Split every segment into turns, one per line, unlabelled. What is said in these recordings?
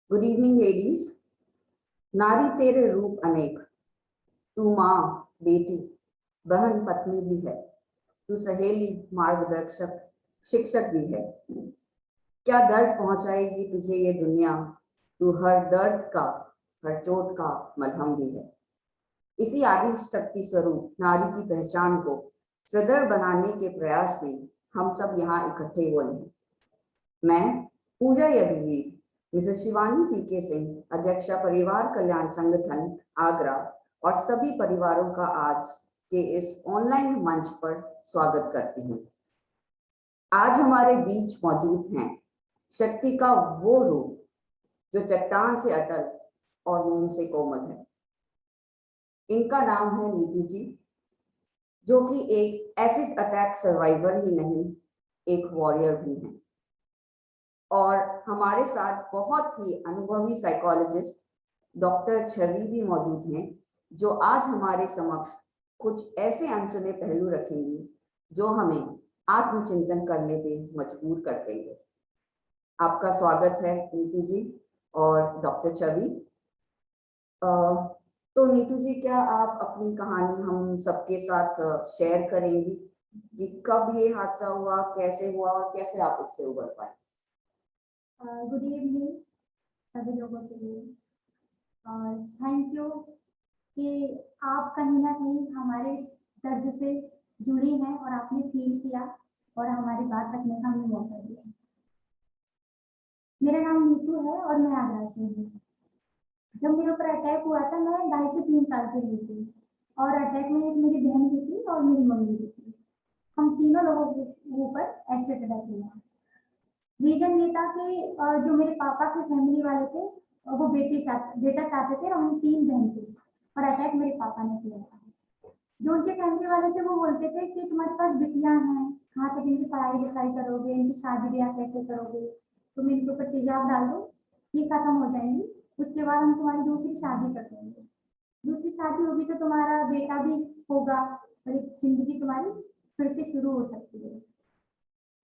Good evening ladies. नारी तेरे रूप अनेक, तू माँ, बेटी, बहन, पत्नी भी है। तू सहेली, मार्गदर्शक, शिक्षक भी है। क्या दर्द पहुंचाएगी तुझे ये दुनिया, तू हर दर्द का, हर चोट का मलहम भी है। इसी आदि शक्ति स्वरूप नारी की पहचान को सुदृढ़ बनाने के प्रयास में हम सब यहाँ इकट्ठे हुए हैं। मैं पूजा यदुवीर, मिसेस शिवानी पीके सिंह, अध्यक्षा परिवार कल्याण संगठन आगरा और सभी परिवारों का आज के इस ऑनलाइन मंच पर स्वागत करती हूँ। आज हमारे बीच मौजूद हैं शक्ति का वो रूप जो चट्टान से अटल और मोम से कोमल है। इनका नाम है नीतू जी, जो कि एक एसिड अटैक सर्वाइवर ही नहीं, एक वॉरियर भी हैं। और हमारे साथ बहुत ही अनुभवी साइकोलॉजिस्ट डॉक्टर छवि भी मौजूद हैं, जो आज हमारे समक्ष कुछ ऐसे अनसुने पहलू रखेंगी जो हमें आत्मचिंतन करने पे मजबूर कर देंगे। आपका स्वागत है नीतू जी और डॉक्टर छवि। तो नीतू जी, क्या आप अपनी कहानी हम सबके साथ शेयर करेंगी कि कब ये हादसा हुआ, कैसे हुआ और कैसे आप इससे उबर पाए?
गुड इवनिंग सभी लोगों के लिए और थैंक यू कि आप कहीं ना कहीं हमारे इस दर्द से जुड़ी हैं और आपने फील किया और हमारी बात रखने का हमें मौका दिया। मेरा नाम नीतू है और मैं आगरा से हूँ। जब मेरे ऊपर अटैक हुआ था मैं 2.5 से 3 साल की हुई थी और अटैक में एक मेरी बहन भी थी और मेरी मम्मी भी थी। हम तीनों लोगों के ऊपर एसिड अटैक हुआ। रीजन ये था कि जो मेरे पापा के फैमिली वाले थे वो बेटा चाहते थे और हम 3 बहन थे और अटैक मेरे पापा ने किया था। जो उनके फैमिली वाले थे वो बोलते थे कि तुम्हारे पास बिटियां हैं, कहाँ तक इनकी पढ़ाई लिखाई करोगे, इनकी शादी ब्याह कैसे करोगे, तुम इनके ऊपर तेजाब डाल दो, ये खत्म हो जाएंगी, उसके बाद हम तुम्हारी दूसरी शादी कर देंगे। दूसरी शादी होगी तो तुम्हारा बेटा भी होगा और एक जिंदगी तुम्हारी फिर से शुरू हो सकती है।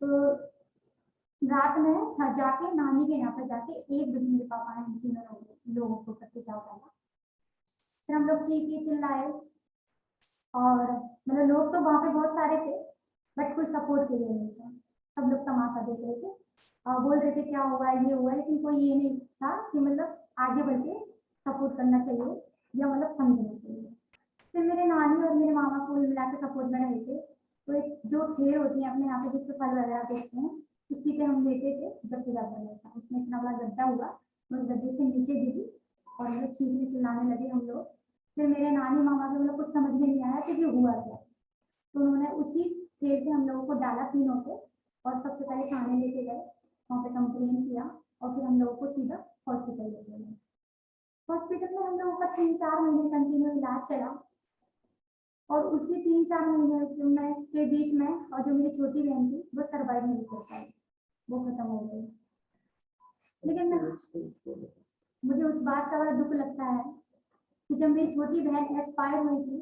तो रात में जाके नानी के यहाँ पे जाके 1 बजे मेरे पापा ने इन तीनों लोगों को करके जाओ डाला। फिर हम लोग चीखे चिल्लाए और मतलब लोग तो वहाँ पे बहुत सारे थे बट कोई सपोर्ट के लिए नहीं था। सब लोग तमाशा देख रहे थे और बोल रहे थे क्या हुआ ये हुआ, लेकिन कोई ये नहीं था कि मतलब आगे बढ़ के सपोर्ट करना चाहिए या मतलब समझना चाहिए। फिर मेरे नानी और मेरे मामा को मिला के सपोर्ट में रहे थे। तो एक जो खेल होती है अपने यहाँ पे जिसपे फल वगैरह देखते हैं, उसी पे हम लेटे थे जब तेजाब बना था। उसमें इतना बड़ा गड्ढा हुआ, मैं उस गड्ढे से नीचे गिरी और मतलब चीखने चिल्लाने लगे हम लोग। फिर मेरे नानी मामा को मतलब कुछ समझ में नहीं आया कि जो हुआ क्या। तो उन्होंने उसी खेल पे हम लोगों को डाला तीनों को और सबसे पहले थाने लेके गए, वहाँ पे कंप्लेन किया और फिर हम लोगों को सीधा हॉस्पिटल लेके गए। हॉस्पिटल में हम लोगों का 3-4 महीने कंटिन्यू इलाज चला और उसी 3-4 महीने के बीच में और जो मेरी छोटी बहन थी वो सर्वाइव नहीं कर पाई, वो खत्म हो गई। लेकिन मुझे उस बात का बड़ा दुख लगता है कि जब मेरी छोटी बहन एक्सपायर हुई थी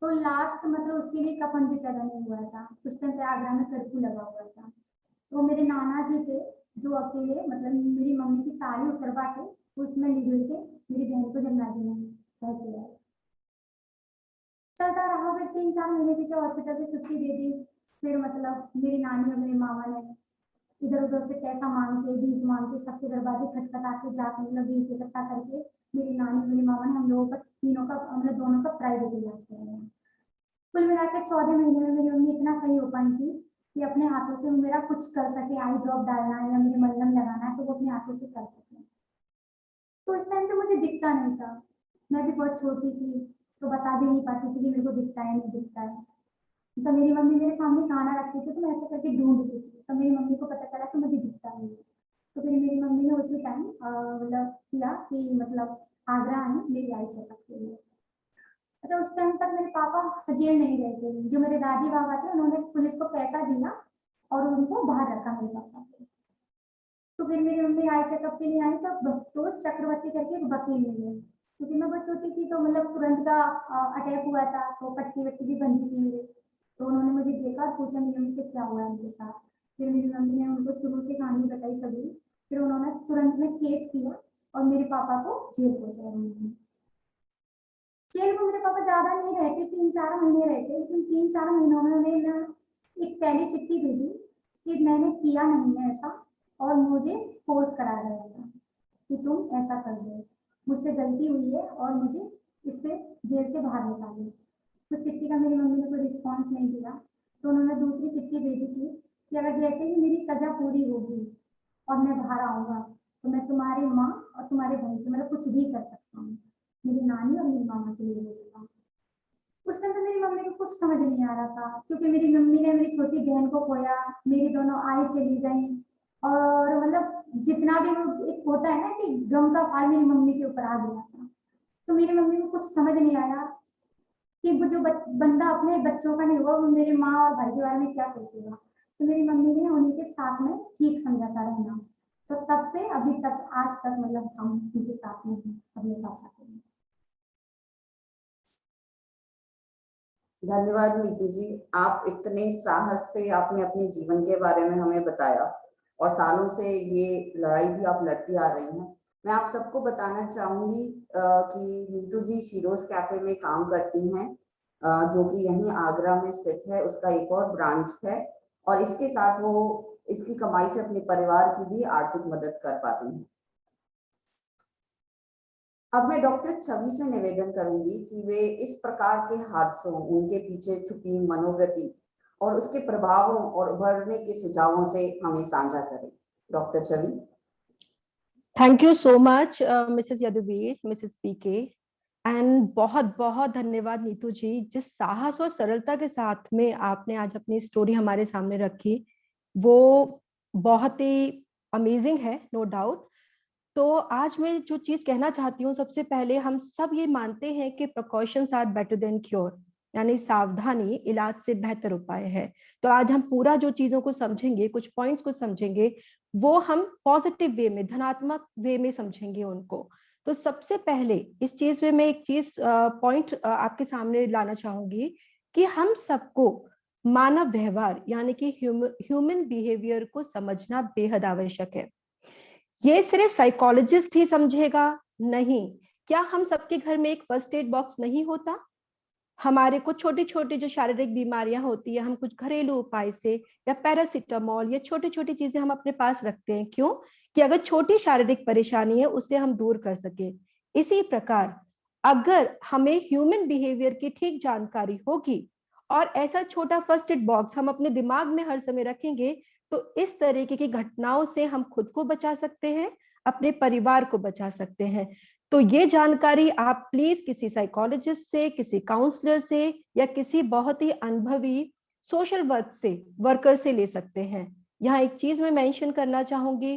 तो लास्ट मतलब उसके लिए कफन भी पैदा नहीं हुआ था। उस टाइम पे आगरा में कर्फ्यू लगा हुआ था। तो मेरे नाना जी थे जो अकेले मतलब मेरी मम्मी की साड़ी उतरवा के उसमें ले गए थे मेरी बहन को जमनाजी में कह के आए। चलता रहा, फिर 3-4 महीने पीछे हॉस्पिटल से छुट्टी दे दी। फिर मतलब मेरी नानी और मेरे मामा ने इधर उधर से पैसा मांग के भीख मांग के सबके दरवाजे खटखटा के जाकर मतलब भीख इकट्ठा करके मेरी नानी मेरी मामा ने हम लोगों का तीनों का मतलब दोनों का प्राइवेट इलाज कराया। कुल मिलाकर 14 महीने में मेरी मम्मी इतना सही हो पाई थी कि अपने हाथों से मेरा कुछ कर सके, आई ड्रॉप डालना है या मुझे मलहम लगाना है तो वो अपने हाथों से कर सके। तो उस टाइम पे मुझे दिखता नहीं था, मैं भी बहुत छोटी थी तो बता भी नहीं पाती थी कि मेरे को दिखता है नहीं दिखता है। तो मेरी मम्मी मेरे सामने खाना रखती थी तो मैं ऐसे करके ढूंढती थी, तो मेरी मम्मी को पता चला कि मुझे दिखता नहीं है। तो फिर मेरी मम्मी ने उसी टाइम मतलब किया कि मतलब आगरा आई मेरी आई चेकअप के लिए। अच्छा, उस टाइम तक मेरे पापा जेल नहीं गए थे। जो मेरे दादी बाबा थे उन्होंने पुलिस को पैसा दिया और उनको बाहर रखा मेरे पापा को। तो फिर मेरी मम्मी आई चेकअप के लिए आई तो भक्तोष चक्रवर्ती करके एक वकील मिले, क्योंकि मैं बहुत छोटी थी तो मतलब तुरंत का अटैक हुआ था तो पट्टी वट्टी भी बंधी थी मेरे। तो उन्होंने मुझे देखा और पूछा मेरी मम्मी से क्या हुआ है इनके साथ। फिर मेरी मम्मी ने उनको शुरू से कहानी बताई सभी। फिर उन्होंने तुरंत में केस किया और मेरे पापा को जेल पहुंचाया उन्होंने। जेल में मेरे पापा ज्यादा नहीं रहते, 3-4 महीने रहते, लेकिन 3-4 महीनों में उन्हें ना एक पहली चिट्ठी भेजी कि मैंने किया नहीं है ऐसा और मुझे फोर्स कराया गया था कि तुम ऐसा कर दो, मुझसे गलती हुई है और मुझे इससे जेल से बाहर निकालो। तो चिट्ठी का मेरी मम्मी ने कोई रिस्पॉन्स नहीं दिया, तो उन्होंने दूसरी चिट्ठी भेजी थी कि अगर जैसे ही मेरी सजा पूरी होगी और मैं बाहर आऊंगा तो मैं तुम्हारी माँ और तुम्हारे भाई के मतलब कुछ भी कर सकता हूँ, मेरी नानी और मेरी मामा के लिए बोलता। उस टाइम पे मेरी मम्मी को कुछ समझ नहीं आ रहा था, क्योंकि मेरी मम्मी ने मेरी छोटी बहन को खोया, मेरी दोनों आई चली गई, और मतलब जितना भी वो एक होता है ना कि गम का भार मेरी मम्मी के ऊपर आ गया था। तो मेरी मम्मी को कुछ समझ नहीं आया कि वो जो बंदा अपने बच्चों का नहीं हुआ वो मेरे माँ और भाई के बारे में क्या सोचेगा। तो मेरी मम्मी ने उन्हीं के साथ में ठीक समझाता रहना, तो तब से अभी तक आज तक मतलब हम उनके साथ में हैं अपने पापा के।
धन्यवाद नीतू जी, आप इतने साहस से आपने अपने जीवन के बारे में हमें बताया और सालों से ये लड़ाई भी आप लड़ती आ रही हैं। मैं आप सबको बताना चाहूंगी कि नीतू जी शीरोज कैफे में काम करती हैं, जो कि यहीं आगरा में स्थित है, उसका एक और ब्रांच है, और इसके साथ वो इसकी कमाई से अपने परिवार की भी आर्थिक मदद कर पाती हैं। अब मैं डॉक्टर छवि से निवेदन करूंगी कि वे इस प्रकार के हादसों, उनके पीछे छुपी मनोवृत्ति और उसके प्रभावों और उभरने के सुझावों से हमें साझा करें। Doctor Chhavi.
Thank you so much Mrs Yaduvir, Mrs PK, and बहुत बहुत धन्यवाद नीतू जी, जिस साहस और सरलता के साथ में आपने आज अपनी स्टोरी हमारे सामने रखी वो बहुत ही अमेजिंग है, नो डाउट। तो आज मैं जो चीज कहना चाहती हूँ, सबसे पहले हम सब ये मानते हैं कि precautions are better than cure, यानी सावधानी इलाज से बेहतर उपाय है। तो आज हम पूरा जो चीजों को समझेंगे, कुछ पॉइंट्स को समझेंगे, वो हम पॉजिटिव वे में, धनात्मक वे में समझेंगे उनको। तो सबसे पहले इस चीज में मैं एक चीज पॉइंट आपके सामने लाना चाहूंगी कि हम सबको मानव व्यवहार यानी कि ह्यूमन बिहेवियर को समझना बेहद आवश्यक है। ये सिर्फ साइकोलॉजिस्ट ही समझेगा नहीं। क्या हम सबके घर में एक फर्स्ट एड बॉक्स नहीं होता? हमारे कुछ छोटी छोटी जो शारीरिक बीमारियां होती है, हम कुछ घरेलू उपाय से या पैरासीटामोल या छोटी छोटी चीजें हम अपने पास रखते हैं, क्यों? कि अगर छोटी शारीरिक परेशानी है उससे हम दूर कर सके। इसी प्रकार अगर हमें ह्यूमन बिहेवियर की ठीक जानकारी होगी और ऐसा छोटा फर्स्ट एड बॉक्स हम अपने दिमाग में हर समय रखेंगे, तो इस तरीके की घटनाओं से हम खुद को बचा सकते हैं, अपने परिवार को बचा सकते हैं। तो ये जानकारी आप प्लीज किसी साइकोलॉजिस्ट से, किसी काउंसलर से या किसी बहुत ही अनुभवी सोशल वर्कर से ले सकते हैं। यहाँ एक चीज मैं मेंशन करना चाहूंगी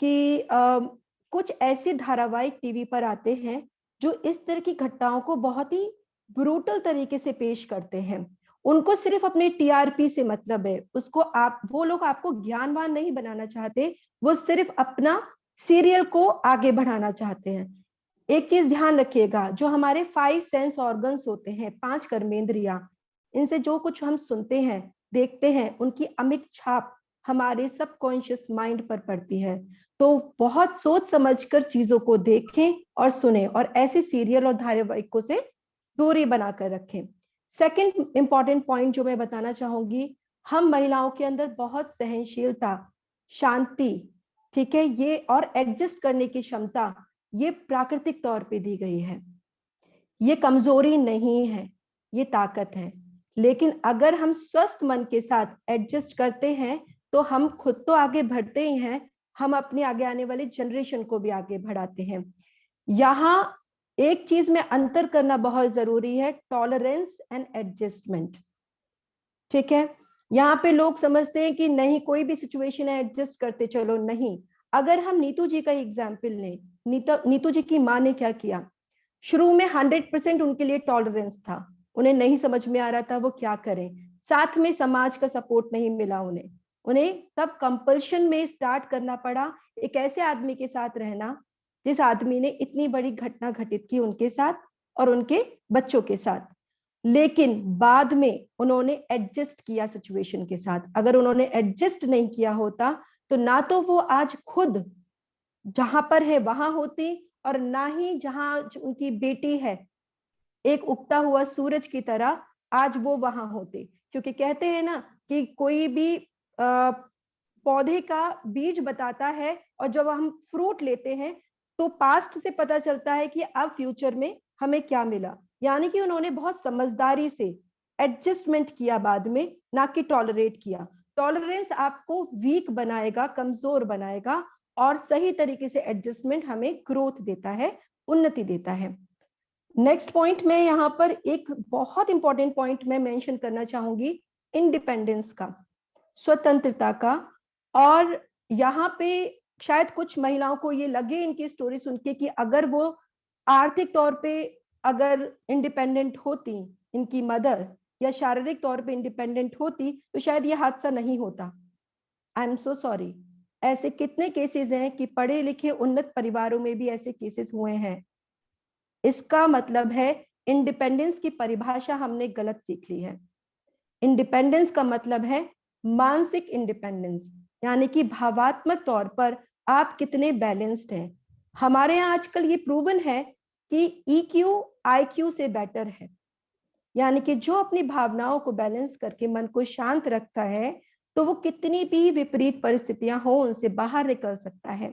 कि कुछ ऐसे धारावाहिक टीवी पर आते हैं जो इस तरह की घटनाओं को बहुत ही ब्रूटल तरीके से पेश करते हैं। उनको सिर्फ अपने टीआरपी से मतलब है, उसको वो लोग आपको ज्ञानवान नहीं बनाना चाहते, वो सिर्फ अपना सीरियल को आगे बढ़ाना चाहते हैं। एक चीज ध्यान रखिएगा, जो हमारे 5 सेंस ऑर्गन्स होते हैं, 5 कर्मेंद्रियां, इनसे जो कुछ हम सुनते हैं, देखते हैं, उनकी अमिट छाप हमारे सबकॉन्शियस माइंड पर पड़ती है। तो बहुत सोच समझकर चीजों को देखें और सुने, और ऐसे सीरियल और धारावाहिकों से दूरी बनाकर रखें। सेकंड इंपॉर्टेंट पॉइंट जो मैं बताना चाहूंगी, हम महिलाओं के अंदर बहुत सहनशीलता, शांति, ठीक है, ये और एडजस्ट करने की क्षमता, ये प्राकृतिक तौर पे दी गई है। ये कमजोरी नहीं है, ये ताकत है। लेकिन अगर हम स्वस्थ मन के साथ एडजस्ट करते हैं तो हम खुद तो आगे बढ़ते ही हैं, हम अपने आगे आने वाली जनरेशन को भी आगे बढ़ाते हैं। यहाँ एक चीज में अंतर करना बहुत जरूरी है, टॉलरेंस एंड एडजस्टमेंट। ठीक है, यहाँ पे लोग समझते हैं कि नहीं कोई भी सिचुएशन है एडजस्ट करते चलो, नहीं। अगर हम नीतू जी का एग्जाम्पल लें, नीतू जी की माँ ने क्या किया, शुरू में 100% उनके लिए टॉलरेंस था, उन्हें नहीं समझ में आ रहा था वो क्या करें, साथ में समाज का सपोर्ट नहीं मिला उन्हें तब कंपल्शन में स्टार्ट करना पड़ा एक ऐसे आदमी के साथ रहना जिस आदमी ने इतनी बड़ी घटना घटित की उनके साथ और उनके बच्चों के साथ। लेकिन बाद में उन्होंने एडजस्ट किया सिचुएशन के साथ। अगर उन्होंने एडजस्ट नहीं किया होता तो ना तो वो आज खुद जहां पर है वहां होती, और ना ही जहां उनकी बेटी है एक उगता हुआ सूरज की तरह आज वो वहां होते। क्योंकि कहते हैं ना कि कोई भी पौधे का बीज बताता है, और जब हम फ्रूट लेते हैं तो पास्ट से पता चलता है कि अब फ्यूचर में हमें क्या मिला। यानी कि उन्होंने बहुत समझदारी से एडजस्टमेंट किया बाद में, ना कि टॉलरेट किया। टॉलरेंस आपको वीक बनाएगा, कमजोर बनाएगा, और सही तरीके से एडजस्टमेंट हमें ग्रोथ देता है, उन्नति देता है। नेक्स्ट पॉइंट में यहाँ पर एक बहुत इंपॉर्टेंट पॉइंट मैं मेंशन करना चाहूंगी, इंडिपेंडेंस का, स्वतंत्रता का। और यहाँ पे शायद कुछ महिलाओं को ये लगे इनकी स्टोरी सुन के कि अगर वो आर्थिक तौर पे अगर इंडिपेंडेंट होती, इनकी मदर, या शारीरिक तौर पे इंडिपेंडेंट होती, तो शायद ये हादसा नहीं होता। I am so sorry. ऐसे कितने केसेस हैं कि पढ़े लिखे उन्नत परिवारों में भी ऐसे केसेस हुए हैं। इसका मतलब है इंडिपेंडेंस की परिभाषा हमने गलत सीख ली है। इंडिपेंडेंस का मतलब है मानसिक इंडिपेंडेंस, यानी कि भावात्मक तौर पर आप कितने बैलेंस्ड हैं। हमारे यहाँ आजकल ये प्रूवन है कि EQ IQ से बेटर है, यानी कि जो अपनी भावनाओं को बैलेंस करके मन को शांत रखता है, तो वो कितनी भी विपरीत परिस्थितियां हो उनसे बाहर निकल सकता है।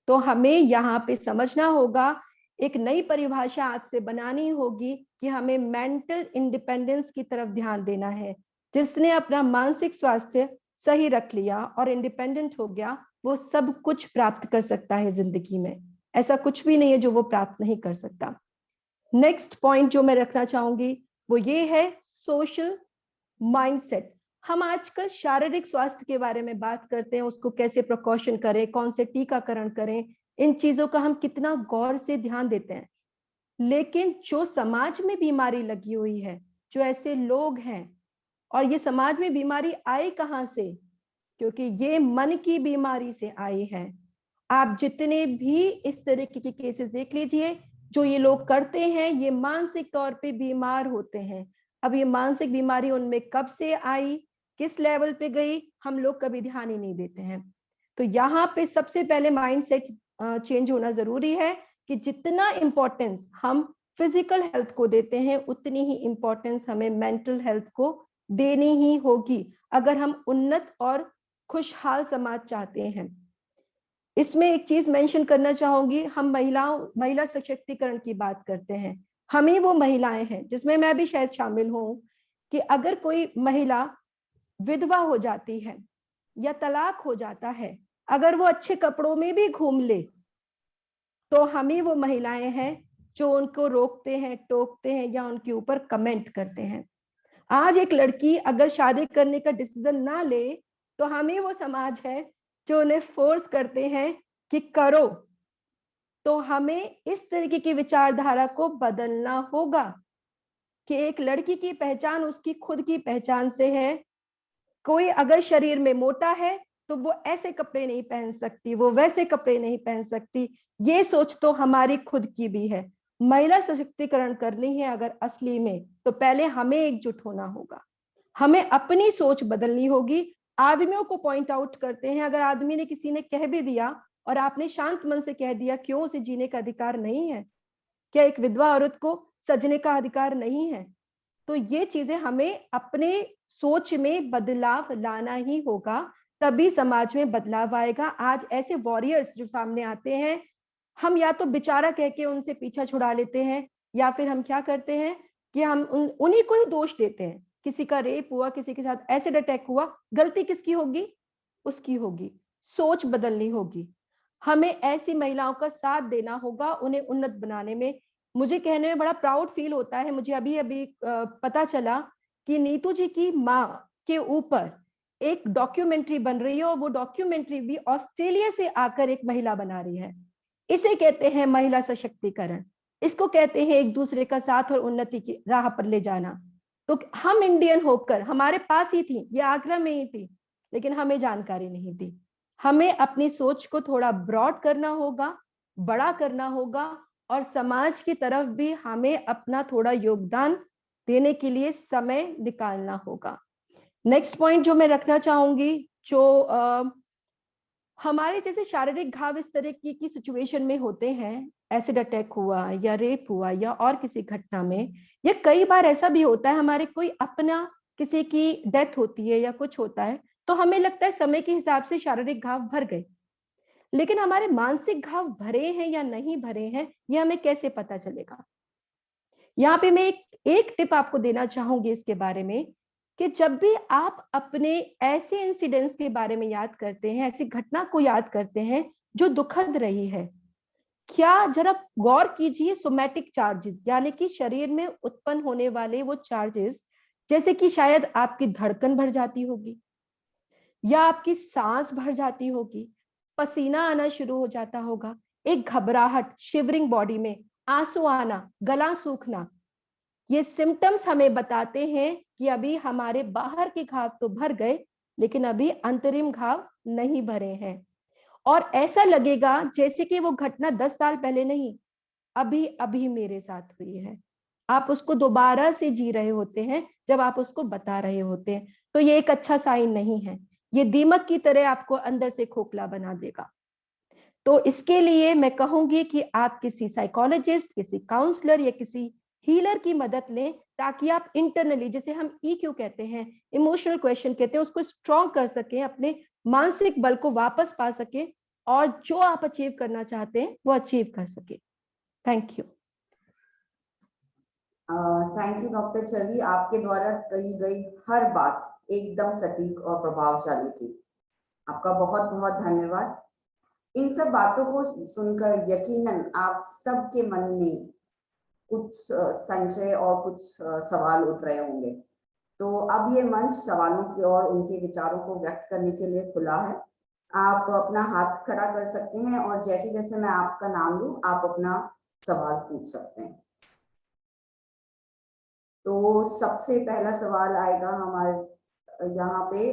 तो हमें यहाँ पे समझना होगा, एक नई परिभाषा आज से बनानी होगी कि हमें मेंटल इंडिपेंडेंस की तरफ ध्यान देना है। जिसने अपना मानसिक स्वास्थ्य सही रख लिया और इंडिपेंडेंट हो गया, वो सब कुछ प्राप्त कर सकता है जिंदगी में। ऐसा कुछ भी नहीं है जो वो प्राप्त नहीं कर सकता। नेक्स्ट पॉइंट जो मैं रखना चाहूंगी वो ये है, सोशल माइंडसेट। हम आजकल शारीरिक स्वास्थ्य के बारे में बात करते हैं, उसको कैसे प्रिकॉशन करें, कौन से टीकाकरण करें, इन चीजों का हम कितना गौर से ध्यान देते हैं। लेकिन जो समाज में बीमारी लगी हुई है, जो ऐसे लोग हैं, और ये समाज में बीमारी आई कहां से? क्योंकि ये मन की बीमारी से आई है। आप जितने भी इस तरीके के केसेस देख लीजिए, जो ये लोग करते हैं, ये मानसिक तौर पे बीमार होते हैं। अब ये मानसिक बीमारी उनमें कब से आई, किस लेवल पे गई, हम लोग कभी ध्यान ही नहीं देते हैं। तो यहाँ पे सबसे पहले माइंडसेट चेंज होना जरूरी है कि जितना इंपॉर्टेंस हम फिजिकल हेल्थ को देते हैं, उतनी ही इंपॉर्टेंस हमें मेंटल हेल्थ को देनी ही होगी, अगर हम उन्नत और खुशहाल समाज चाहते हैं। इसमें एक चीज मेंशन करना चाहूंगी, हम महिला सशक्तिकरण की बात करते हैं, हम ही वो महिलाएं हैं, जिसमें मैं भी शायद शामिल हूं, कि अगर कोई महिला विधवा हो जाती है या तलाक हो जाता है, अगर वो अच्छे कपड़ों में भी घूम ले, तो हम ही वो महिलाएं हैं जो उनको रोकते हैं, टोकते हैं, या उनके ऊपर कमेंट करते हैं। आज एक लड़की अगर शादी करने का डिसीजन ना ले, तो हम ही वो समाज है जो उन्हें फोर्स करते हैं कि करो। तो हमें इस तरीके की विचारधारा को बदलना होगा कि एक लड़की की पहचान उसकी खुद की पहचान से है। कोई अगर शरीर में मोटा है तो वो ऐसे कपड़े नहीं पहन सकती, वो वैसे कपड़े नहीं पहन सकती। ये सोच तो हमारी खुद की भी है। महिला सशक्तिकरण करनी है अगर असली में, तो पहले हमें एकजुट होना होगा, हमें अपनी सोच बदलनी होगी। आदमियों को पॉइंट आउट करते हैं, अगर आदमी ने किसी ने कह भी दिया और आपने शांत मन से कह दिया, क्यों उसे जीने का अधिकार नहीं है? क्या एक विधवा औरत को सजने का अधिकार नहीं है? तो ये चीजें हमें अपने सोच में बदलाव लाना ही होगा, तभी समाज में बदलाव आएगा। आज ऐसे वॉरियर्स जो सामने आते हैं, हम या तो बेचारा कह के उनसे पीछा छुड़ा लेते हैं, या फिर हम क्या करते हैं कि हम उन्हीं को ही दोष देते हैं। किसी का रेप हुआ, किसी के साथ एसिड अटैक हुआ, गलती किसकी होगी? उसकी होगी। सोच बदलनी होगी, हमें ऐसी महिलाओं का साथ देना होगा उन्हें उन्नत बनाने में। मुझे कहने में बड़ा प्राउड फील होता है, मुझे अभी अभी पता चला कि नीतू जी की माँ के ऊपर एक डॉक्यूमेंट्री बन रही है, और वो डॉक्यूमेंट्री भी ऑस्ट्रेलिया से आकर एक महिला बना रही है। इसे कहते हैं महिला सशक्तिकरण, इसको कहते हैं एक दूसरे का साथ और उन्नति की राह पर ले जाना। तो हम इंडियन होकर, हमारे पास ही थी, ये आगरा में ही थी, लेकिन हमें जानकारी नहीं थी। हमें अपनी सोच को थोड़ा ब्रॉड करना होगा, बड़ा करना होगा, और समाज की तरफ भी हमें अपना थोड़ा योगदान देने के लिए समय निकालना होगा। नेक्स्ट पॉइंट जो मैं रखना चाहूंगी, जो हमारे जैसे शारीरिक घाव इस तरह की सिचुएशन में होते हैं, एसिड अटैक हुआ या रेप हुआ या और किसी घटना में, या कई बार ऐसा भी होता है हमारे कोई अपना किसी की डेथ होती है या कुछ होता है, तो हमें लगता है समय के हिसाब से शारीरिक घाव भर गए, लेकिन हमारे मानसिक घाव भरे हैं या नहीं भरे हैं ये हमें कैसे पता चलेगा? यहाँ पे मैं एक टिप आपको देना चाहूंगी इसके बारे में, कि जब भी आप अपने ऐसे इंसिडेंट्स के बारे में याद करते हैं, ऐसी घटना को याद करते हैं जो दुखद रही है, क्या जरा गौर कीजिए सोमैटिक चार्जेस, यानी कि शरीर में उत्पन्न होने वाले वो चार्जेस, जैसे कि शायद आपकी धड़कन बढ़ जाती होगी, या आपकी सांस भर जाती होगी, पसीना आना शुरू हो जाता होगा, एक घबराहट, शिवरिंग बॉडी में, आंसू आना, गला सूखना, ये सिम्टम्स हमें बताते हैं कि अभी हमारे बाहर के घाव तो भर गए लेकिन अभी अंतरिम घाव नहीं भरे हैं। और ऐसा लगेगा जैसे कि वो घटना 10 साल पहले नहीं, अभी अभी मेरे साथ हुई है। आप उसको दोबारा से जी रहे होते हैं जब आप उसको बता रहे होते हैं, तो ये एक अच्छा साइन नहीं है। ये दीमक की तरह आपको अंदर से खोखला बना देगा। तो इसके लिए मैं कहूंगी कि आप किसी साइकोलॉजिस्ट, किसी काउंसलर या किसी हीलर की मदद लें, ताकि आप इंटरनली, जिसे हम ईक्यू कहते हैं, इमोशनल क्वेश्चन कहते हैं, उसको स्ट्रॉन्ग कर सकें, अपने मानसिक बल को वापस पा सकें और जो आप अचीव करना चाहते हैं वो अचीव कर सके। Thank you.
Thank you doctor Chhavi, आपके द्वारा कही गई हर बात एकदम सटीक और प्रभावशाली थी। आपका बहुत बहुत धन्यवाद। इन सब बातों को सुनकर यकीनन आप सबके मन में कुछ संशय और कुछ सवाल उठ रहे होंगे। तो अब ये मंच सवालों की और उनके विचारों को व्यक्त करने के लिए खुला है। आप अपना हाथ खड़ा कर सकते हैं और जैसे जैसे मैं आपका नाम लूं आप अपना सवाल पूछ सकते हैं। तो सबसे पहला सवाल आएगा हमारे यहाँ पे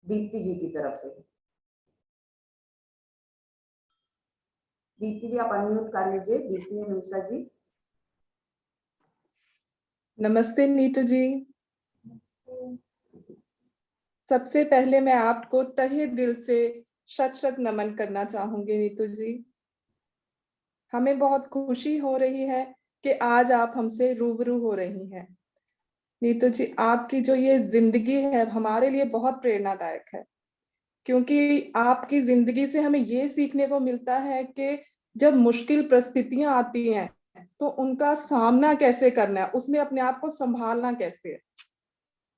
दीप्ति जी की तरफ से। दीप्ति जी आप अनम्यूट कर लीजिए। दीप्ति मिश्रा जी।
नमस्ते नीतू जी। सबसे पहले मैं आपको तहे दिल से शत शत नमन करना चाहूंगी नीतू जी। हमें बहुत खुशी हो रही है कि आज आप हमसे रूबरू हो रही हैं। नीतू जी, आपकी जो ये जिंदगी है हमारे लिए बहुत प्रेरणादायक है, क्योंकि आपकी जिंदगी से हमें ये सीखने को मिलता है कि जब मुश्किल परिस्थितियां आती हैं तो उनका सामना कैसे करना है, उसमें अपने आप को संभालना कैसे है।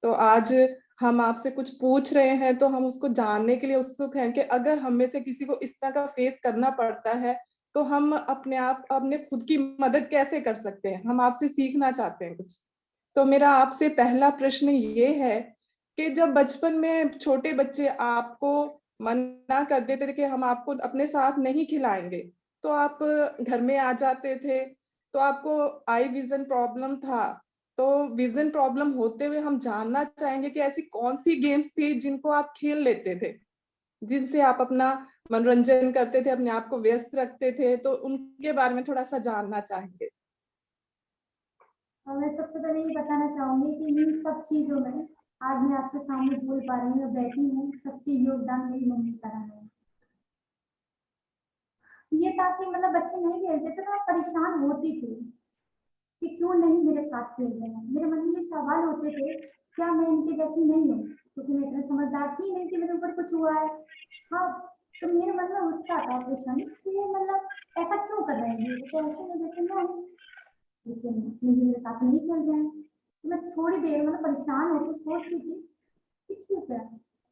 तो आज हम आपसे कुछ पूछ रहे हैं तो हम उसको जानने के लिए उत्सुक हैं कि अगर हम में से किसी को इस तरह का फेस करना पड़ता है तो हम अपने खुद की मदद कैसे कर सकते हैं। हम आपसे सीखना चाहते हैं कुछ। तो मेरा आपसे पहला प्रश्न ये है कि जब बचपन में छोटे बच्चे आपको मना कर देते थे कि हम आपको अपने साथ नहीं खिलाएंगे, तो आप घर में आ जाते थे, तो आपको आई विजन प्रॉब्लम था, तो विजन प्रॉब्लम होते हुए हम जानना चाहेंगे कि ऐसी कौन सी गेम्स थी जिनको आप खेल लेते थे, जिनसे आप अपना मनोरंजन करते थे, अपने आप को व्यस्त रखते थे, तो उनके बारे में थोड़ा सा जानना चाहेंगे।
और मैं सबसे पहले ये बताना चाहूंगी कि इन सब चीजों में आज मैं आपके सामने बोल पा रही हूँ, बैठी हूँ, सबसे योगदान मेरी मम्मी का रहा है। ये था कि मतलब बच्चे नहीं खेलते थे, मैं परेशान होती थी कि क्यों नहीं मेरे साथ खेल रहे हैं। मेरे मन में ये सवाल होते थे, क्या मैं इनके जैसी नहीं हूँ, क्योंकि मैं इतना समझदार थी नहीं कि मेरे ऊपर कुछ हुआ है। हाँ, तो मेरे मन में उठता था प्रश्न कि ये मतलब ऐसा क्यों कर रहे हैं, ये तो ऐसे है जैसे मैं हूँ, लेकिन मुझे मेरे साथ नहीं खेल रहे हैं। तो मैं थोड़ी देर मतलब परेशान होकर सोचती थी कि ठीक है,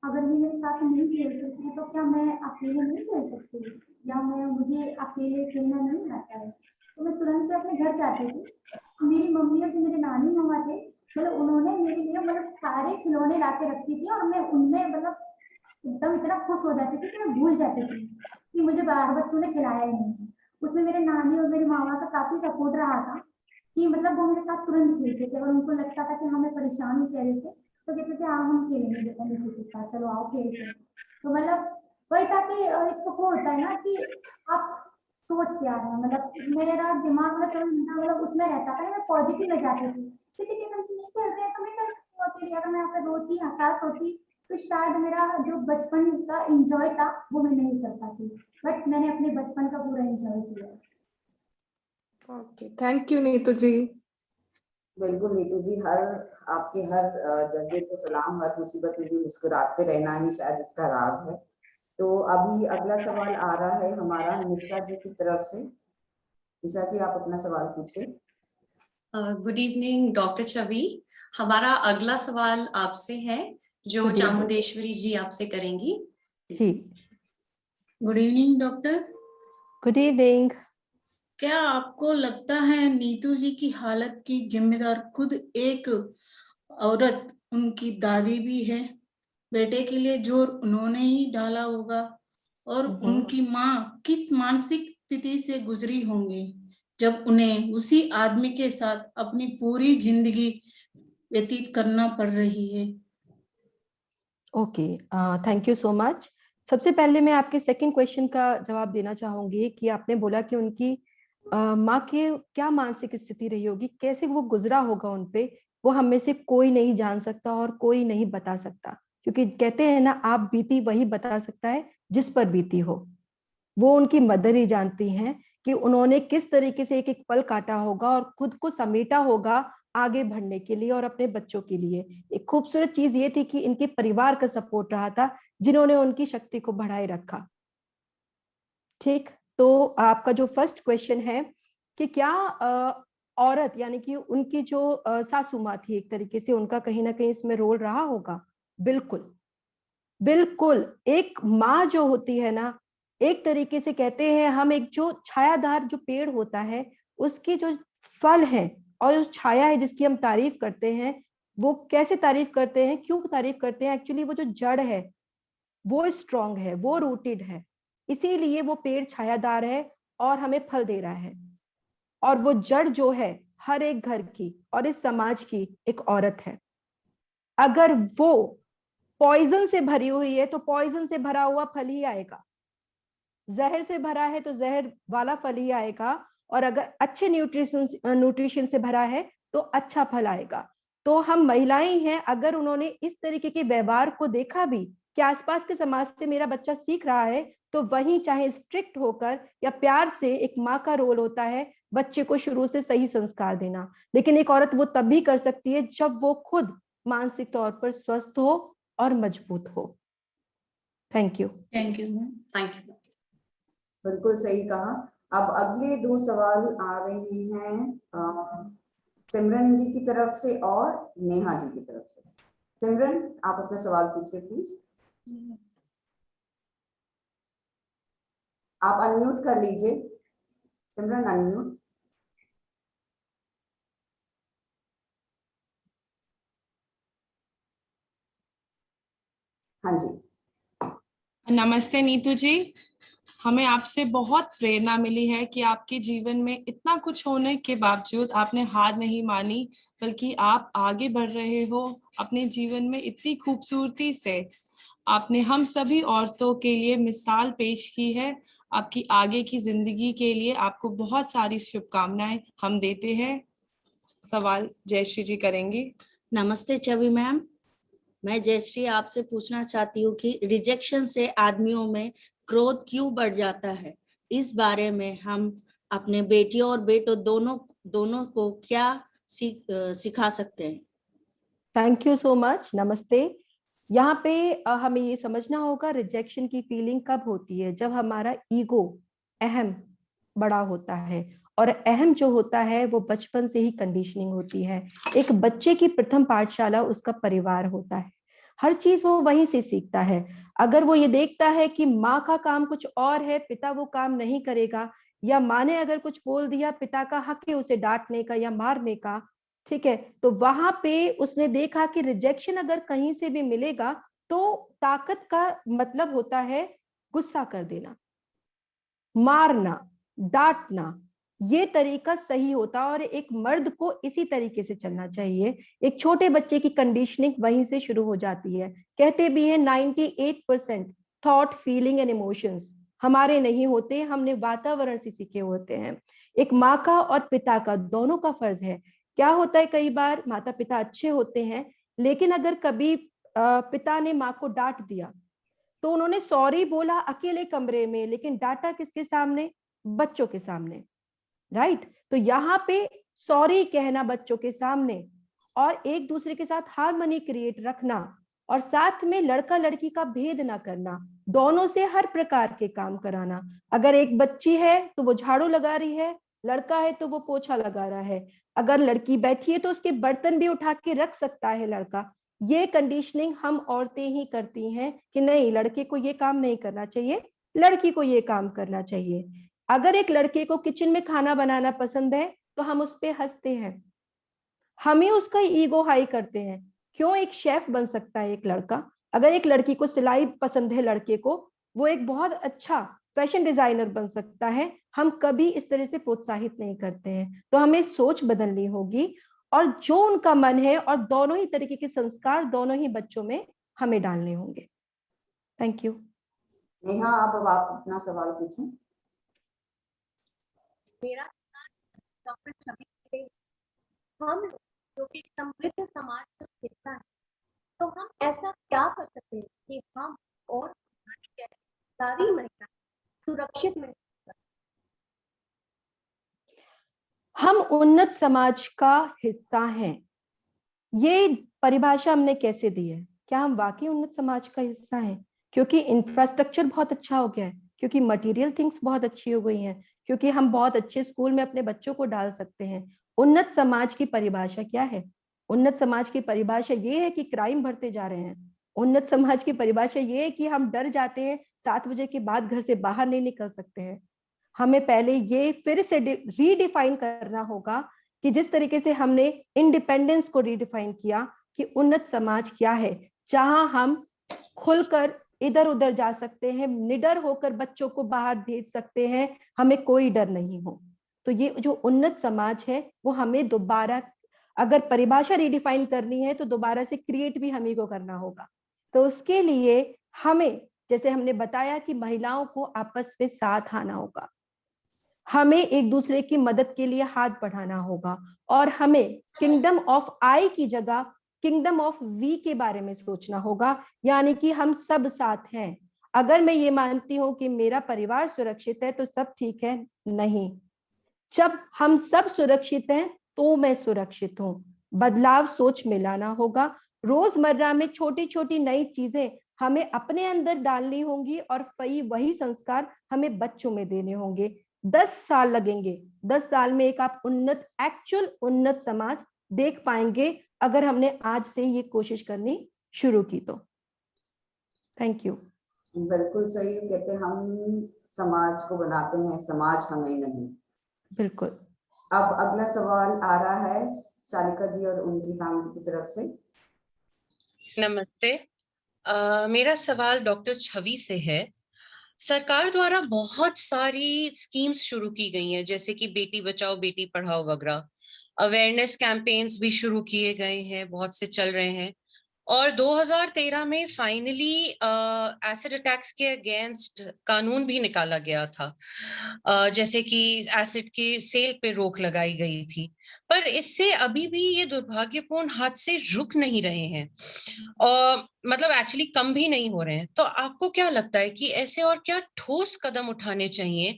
अगर ये मेरे साथ नहीं खेल सकते हैं तो क्या मैं अकेले नहीं खेल सकती, या मुझे अकेले खेलना नहीं आता है। तो मैं तुरंत से अपने घर जाती थी। मेरी मम्मी और जो मेरे नानी मामा थे, मतलब उन्होंने मेरे लिए मतलब सारे खिलौने ला के रखती थी और मैं उनमें मतलब एकदम इतना खुश हो जाती थी कि मैं भूल जाती थी कि मुझे बाहर बच्चों ने खिलाया ही नहीं। उसमें मेरे नानी और मेरे मामा का काफी सपोर्ट रहा था कि मतलब वो मेरे साथ तुरंत खेलते थे। अगर उनको लगता था कि हमें परेशान हूँ चेहरे से, तो कहते थे हाँ हम खेलेंगे बेटा नीतू के साथ, चलो आओ खेलते हैं। तो मतलब वही था कि एक तो वो होता है ना कि आप सोच के आ रहे हैं, मतलब मेरा दिमाग मतलब 24 घंटा मतलब उसमें रहता था, मैं पॉजिटिव में जाती थी। क्योंकि हम नहीं खेल रहे हैं तो मैं कैसे होती, अगर मैं यहाँ पे रोती हताश होती तो शायद मेरा जो बचपन का एंजॉय था वो मैं नहीं कर पाती, बट मैंने अपने बचपन का पूरा एंजॉय किया।
ओके, थैंक यू नीतू जी।
बिल्कुल नीतू जी, आपके हर जज्बे को सलाम। हर मुसीबत में भी मुस्कुराते रहना ही शायद इसका राज है। तो अभी अगला सवाल आ रहा है हमारा निशा जी की तरफ से। निशा जी, आप अपना सवाल पूछिए।
गुड इवनिंग डॉक्टर छवि। हमारा अगला सवाल आपसे है जो
Good evening.
चामुंडेश्वरी जी आपसे करेंगी।
जी,
good evening doctor.
Good evening.
क्या आपको लगता है नीतू जी की हालत की जिम्मेदार खुद एक औरत, उनकी दादी भी है? बेटे के लिए जोर उन्होंने ही डाला होगा, और उनकी माँ किस मानसिक स्थिति से गुजरी होंगी जब उन्हें उसी आदमी के साथ अपनी पूरी जिंदगी व्यतीत करना पड़ रही है।
Okay, thank you so much. सबसे पहले मैं आपके सेकंड क्वेश्चन का जवाब देना चाहूंगी कि आपने बोला कि उनकी माँ की क्या मानसिक स्थिति रही होगी, कैसे वो गुजरा होगा उन पे, वो हम में से कोई नहीं जान सकता और कोई नहीं बता सकता, क्योंकि कहते हैं ना, आप बीती वही बता सकता है जिस पर बीती हो। वो उनकी मदर ही जानती हैं कि उन्होंने किस तरीके से एक एक पल काटा होगा और खुद को समेटा होगा आगे बढ़ने के लिए और अपने बच्चों के लिए। एक खूबसूरत चीज ये थी कि इनके परिवार का सपोर्ट रहा था, जिन्होंने उनकी शक्ति को बढ़ाए रखा। ठीक, तो आपका जो फर्स्ट क्वेश्चन है कि क्या औरत यानी कि उनकी जो सासू माँ थी, एक तरीके से उनका कहीं ना कहीं इसमें रोल रहा होगा। बिल्कुल बिल्कुल। एक माँ जो होती है ना, एक तरीके से कहते हैं हम, एक जो छायादार जो पेड़ होता है उसकी जो फल है और जो छाया है जिसकी हम तारीफ करते हैं, वो कैसे तारीफ करते हैं, क्यों तारीफ करते हैं, एक्चुअली वो जो जड़ है वो स्ट्रांग है, वो रूटेड है, इसीलिए वो पेड़ छायादार है और हमें फल दे रहा है। और वो जड़ जो है हर एक घर की और इस समाज की एक औरत है। अगर वो पॉइजन से भरी हुई है तो पॉइजन से भरा हुआ फल ही आएगा, जहर से भरा है तो जहर वाला फल ही आएगा, और अगर अच्छे न्यूट्रिशन से भरा है तो अच्छा फल आएगा। तो हम महिलाएं हैं, अगर उन्होंने इस तरीके के व्यवहार को देखा भी कि आसपास के समाज से मेरा बच्चा सीख रहा है, तो वही चाहे स्ट्रिक्ट होकर या प्यार से, एक माँ का रोल होता है बच्चे को शुरू से सही संस्कार देना। लेकिन एक औरत वो तब भी कर सकती है जब वो खुद मानसिक तौर पर स्वस्थ हो और मजबूत हो। Thank you.
Thank you ma'am.
Thank you.
बिल्कुल सही कहा। अब अगले दो सवाल आ रहे हैं सिमरन जी की तरफ से और नेहा जी की तरफ से। सिमरन, आप अपना सवाल पूछिए प्लीज। आप अनम्यूट कर लीजिए। सिमरन, अनम्यूट। हाँ जी।
नमस्ते नीतू जी। हमें आपसे बहुत प्रेरणा मिली है कि आपके जीवन में इतना कुछ होने के बावजूद आपने हार नहीं मानी, बल्कि आप आगे बढ़ रहे हो अपने जीवन में इतनी खूबसूरती से। आपने हम सभी औरतों के लिए मिसाल पेश की है। आपकी आगे की जिंदगी के लिए आपको बहुत सारी शुभकामनाएं हम देते हैं। सवाल जयश्री जी करेंगी।
नमस्ते छवि मैम, मैं जयश्री आपसे पूछना चाहती हूँ कि रिजेक्शन से आदमियों में क्रोध क्यों बढ़ जाता है? इस बारे में हम अपने बेटियों और बेटों दोनों को क्या सिखा सकते हैं?
Thank you so much. नमस्ते। यहाँ पे हमें ये समझना होगा रिजेक्शन की फीलिंग कब होती है, जब हमारा ईगो, अहम बड़ा होता है। और अहम जो होता है वो बचपन से ही कंडीशनिंग होती है। एक बच्चे की प्रथम पाठशाला उसका परिवार होता है, हर चीज वो वहीं से सीखता है। अगर वो ये देखता है कि माँ का काम कुछ और है, पिता वो काम नहीं करेगा, या माँ ने अगर कुछ बोल दिया, पिता का हक है उसे डांटने का या मारने का, ठीक है, तो वहां पे उसने देखा कि रिजेक्शन अगर कहीं से भी मिलेगा तो ताकत का मतलब होता है गुस्सा कर देना, मारना, डांटना। ये तरीका सही होता और एक मर्द को इसी तरीके से चलना चाहिए। एक छोटे बच्चे की कंडीशनिंग वहीं से शुरू हो जाती है। कहते भी हैं 98% थॉट, फीलिंग एंड इमोशंस हमारे नहीं होते, हमने वातावरण से सीखे होते हैं। एक माँ का और पिता का दोनों का फर्ज है। क्या होता है, कई बार माता पिता अच्छे होते हैं, लेकिन अगर कभी पिता ने माँ को डांट दिया, तो उन्होंने सॉरी बोला अकेले कमरे में, लेकिन डांटा किसके सामने? बच्चों के सामने, राइट? तो यहाँ पे सॉरी कहना बच्चों के सामने और एक दूसरे के साथ हार्मनी क्रिएट रखना और साथ में लड़का लड़की का भेद ना करना, दोनों से हर प्रकार के काम कराना। अगर एक बच्ची है तो वो झाड़ू लगा रही है, लड़का है तो वो पोछा लगा रहा है, अगर लड़की बैठी है तो उसके बर्तन भी उठा के रख सकता है लड़का। ये कंडीशनिंग हम औरतें ही करती हैं कि नहीं, लड़के को ये काम नहीं करना चाहिए, लड़की को ये काम करना चाहिए। अगर एक लड़के को किचन में खाना बनाना पसंद है तो हम उस पे हंसते हैं, हम ही उसका ईगो हाई करते हैं। क्यों? एक शेफ बन सकता है एक लड़का। अगर एक लड़की को सिलाई पसंद है, लड़के को वो एक बहुत अच्छा फैशन डिजाइनर बन सकता है। हम कभी इस तरह से प्रोत्साहित नहीं करते हैं। तो हमें सोच बदलनी होगी और जो उनका मन है, और दोनों ही तरीके के संस्कार दोनों ही बच्चों में हमें डालने होंगे। Thank you.
नेहा, अब आप अपना सवाल पूछें।
मेरा डॉक्टर छवि से, हम जो कि समृद्ध समाज का हिस्सा है, तो हम ऐसा क्या कर सकते हैं कि हम और सारी महिलाएं सुरक्षित में?
हम उन्नत समाज का हिस्सा हैं, ये परिभाषा हमने कैसे दी है? क्या हम वाकई उन्नत समाज का हिस्सा हैं? क्योंकि इंफ्रास्ट्रक्चर बहुत अच्छा हो गया है, क्योंकि मटेरियल थिंग्स बहुत अच्छी हो गई हैं, क्योंकि हम बहुत अच्छे स्कूल में अपने बच्चों को डाल सकते हैं। उन्नत समाज की परिभाषा क्या है? उन्नत समाज की परिभाषा ये है कि क्राइम बढ़ते जा रहे हैं। उन्नत समाज की परिभाषा ये है कि हम डर जाते हैं, 7 बजे के बाद घर से बाहर नहीं निकल सकते हैं। हमें पहले ये फिर से रीडिफाइन करना होगा कि जिस तरीके से हमने इंडिपेंडेंस को रीडिफाइन किया कि उन्नत समाज क्या है, जहां हम खुलकर इधर उधर जा सकते हैं, निडर होकर बच्चों को बाहर भेज सकते हैं, हमें कोई डर नहीं हो। तो ये जो उन्नत समाज है वो हमें दोबारा, अगर परिभाषा रीडिफाइन करनी है तो दोबारा से क्रिएट भी हमें को करना होगा। तो उसके लिए हमें, जैसे हमने बताया कि महिलाओं को आपस में साथ आना होगा, हमें एक दूसरे की मदद के लिए हाथ बढ़ाना होगा और हमें किंगडम ऑफ आई की जगह किंगडम ऑफ वी के बारे में सोचना होगा, यानी कि हम सब साथ हैं। अगर मैं ये मानती हूं कि मेरा परिवार सुरक्षित है तो सब ठीक है, नहीं, जब हम सब सुरक्षित हैं तो मैं सुरक्षित हूं। बदलाव सोच में लाना होगा, रोजमर्रा में छोटी छोटी नई चीजें हमें अपने अंदर डालनी होंगी और वही संस्कार हमें बच्चों में देने होंगे। 10 साल लगेंगे, 10 साल में एक आप उन्नत, एक्चुअल उन्नत समाज देख पाएंगे अगर हमने आज से ये कोशिश करनी शुरू की तो। Thank you.
बिल्कुल सही कहते हैं, हम समाज को बनाते हैं, समाज हमें नहीं।
बिल्कुल।
अब अगला सवाल आ रहा है शालिका जी और उनकी फैमिली की तरफ से।
नमस्ते, मेरा सवाल डॉक्टर छवि से है। सरकार द्वारा बहुत सारी स्कीम्स शुरू की गई हैं, जैसे कि बेटी बचाओ बेटी पढ़ाओ वगैरह। अवेयरनेस कैंपेन्स भी शुरू किए गए हैं, बहुत से चल रहे हैं। और 2013 में फाइनली एसिड अटैक्स के अगेंस्ट कानून भी निकाला गया था, जैसे कि एसिड के सेल पे रोक लगाई गई थी। पर इससे अभी भी ये दुर्भाग्यपूर्ण हादसे रुक नहीं रहे हैं और मतलब एक्चुअली कम भी नहीं हो रहे हैं। तो आपको क्या लगता है कि ऐसे और क्या ठोस कदम उठाने चाहिए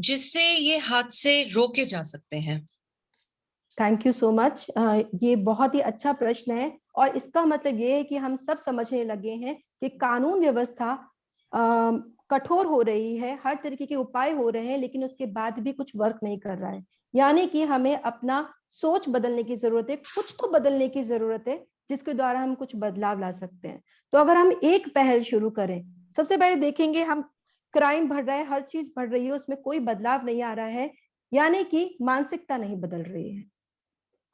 जिससे ये हादसे रोके जा सकते हैं?
Thank you so much. ये बहुत ही अच्छा प्रश्न है और इसका मतलब ये है कि हम सब समझने लगे हैं कि कानून व्यवस्था कठोर हो रही है, हर तरीके के उपाय हो रहे हैं, लेकिन उसके बाद भी कुछ वर्क नहीं कर रहा है। यानी कि हमें अपना सोच बदलने की जरूरत है, कुछ तो बदलने की जरूरत है जिसके द्वारा हम कुछ बदलाव ला सकते हैं। तो अगर हम एक पहल शुरू करें, सबसे पहले देखेंगे हम क्राइम बढ़ रहा है, हर चीज बढ़ रही है, उसमें कोई बदलाव नहीं आ रहा है, यानी कि मानसिकता नहीं बदल रही है।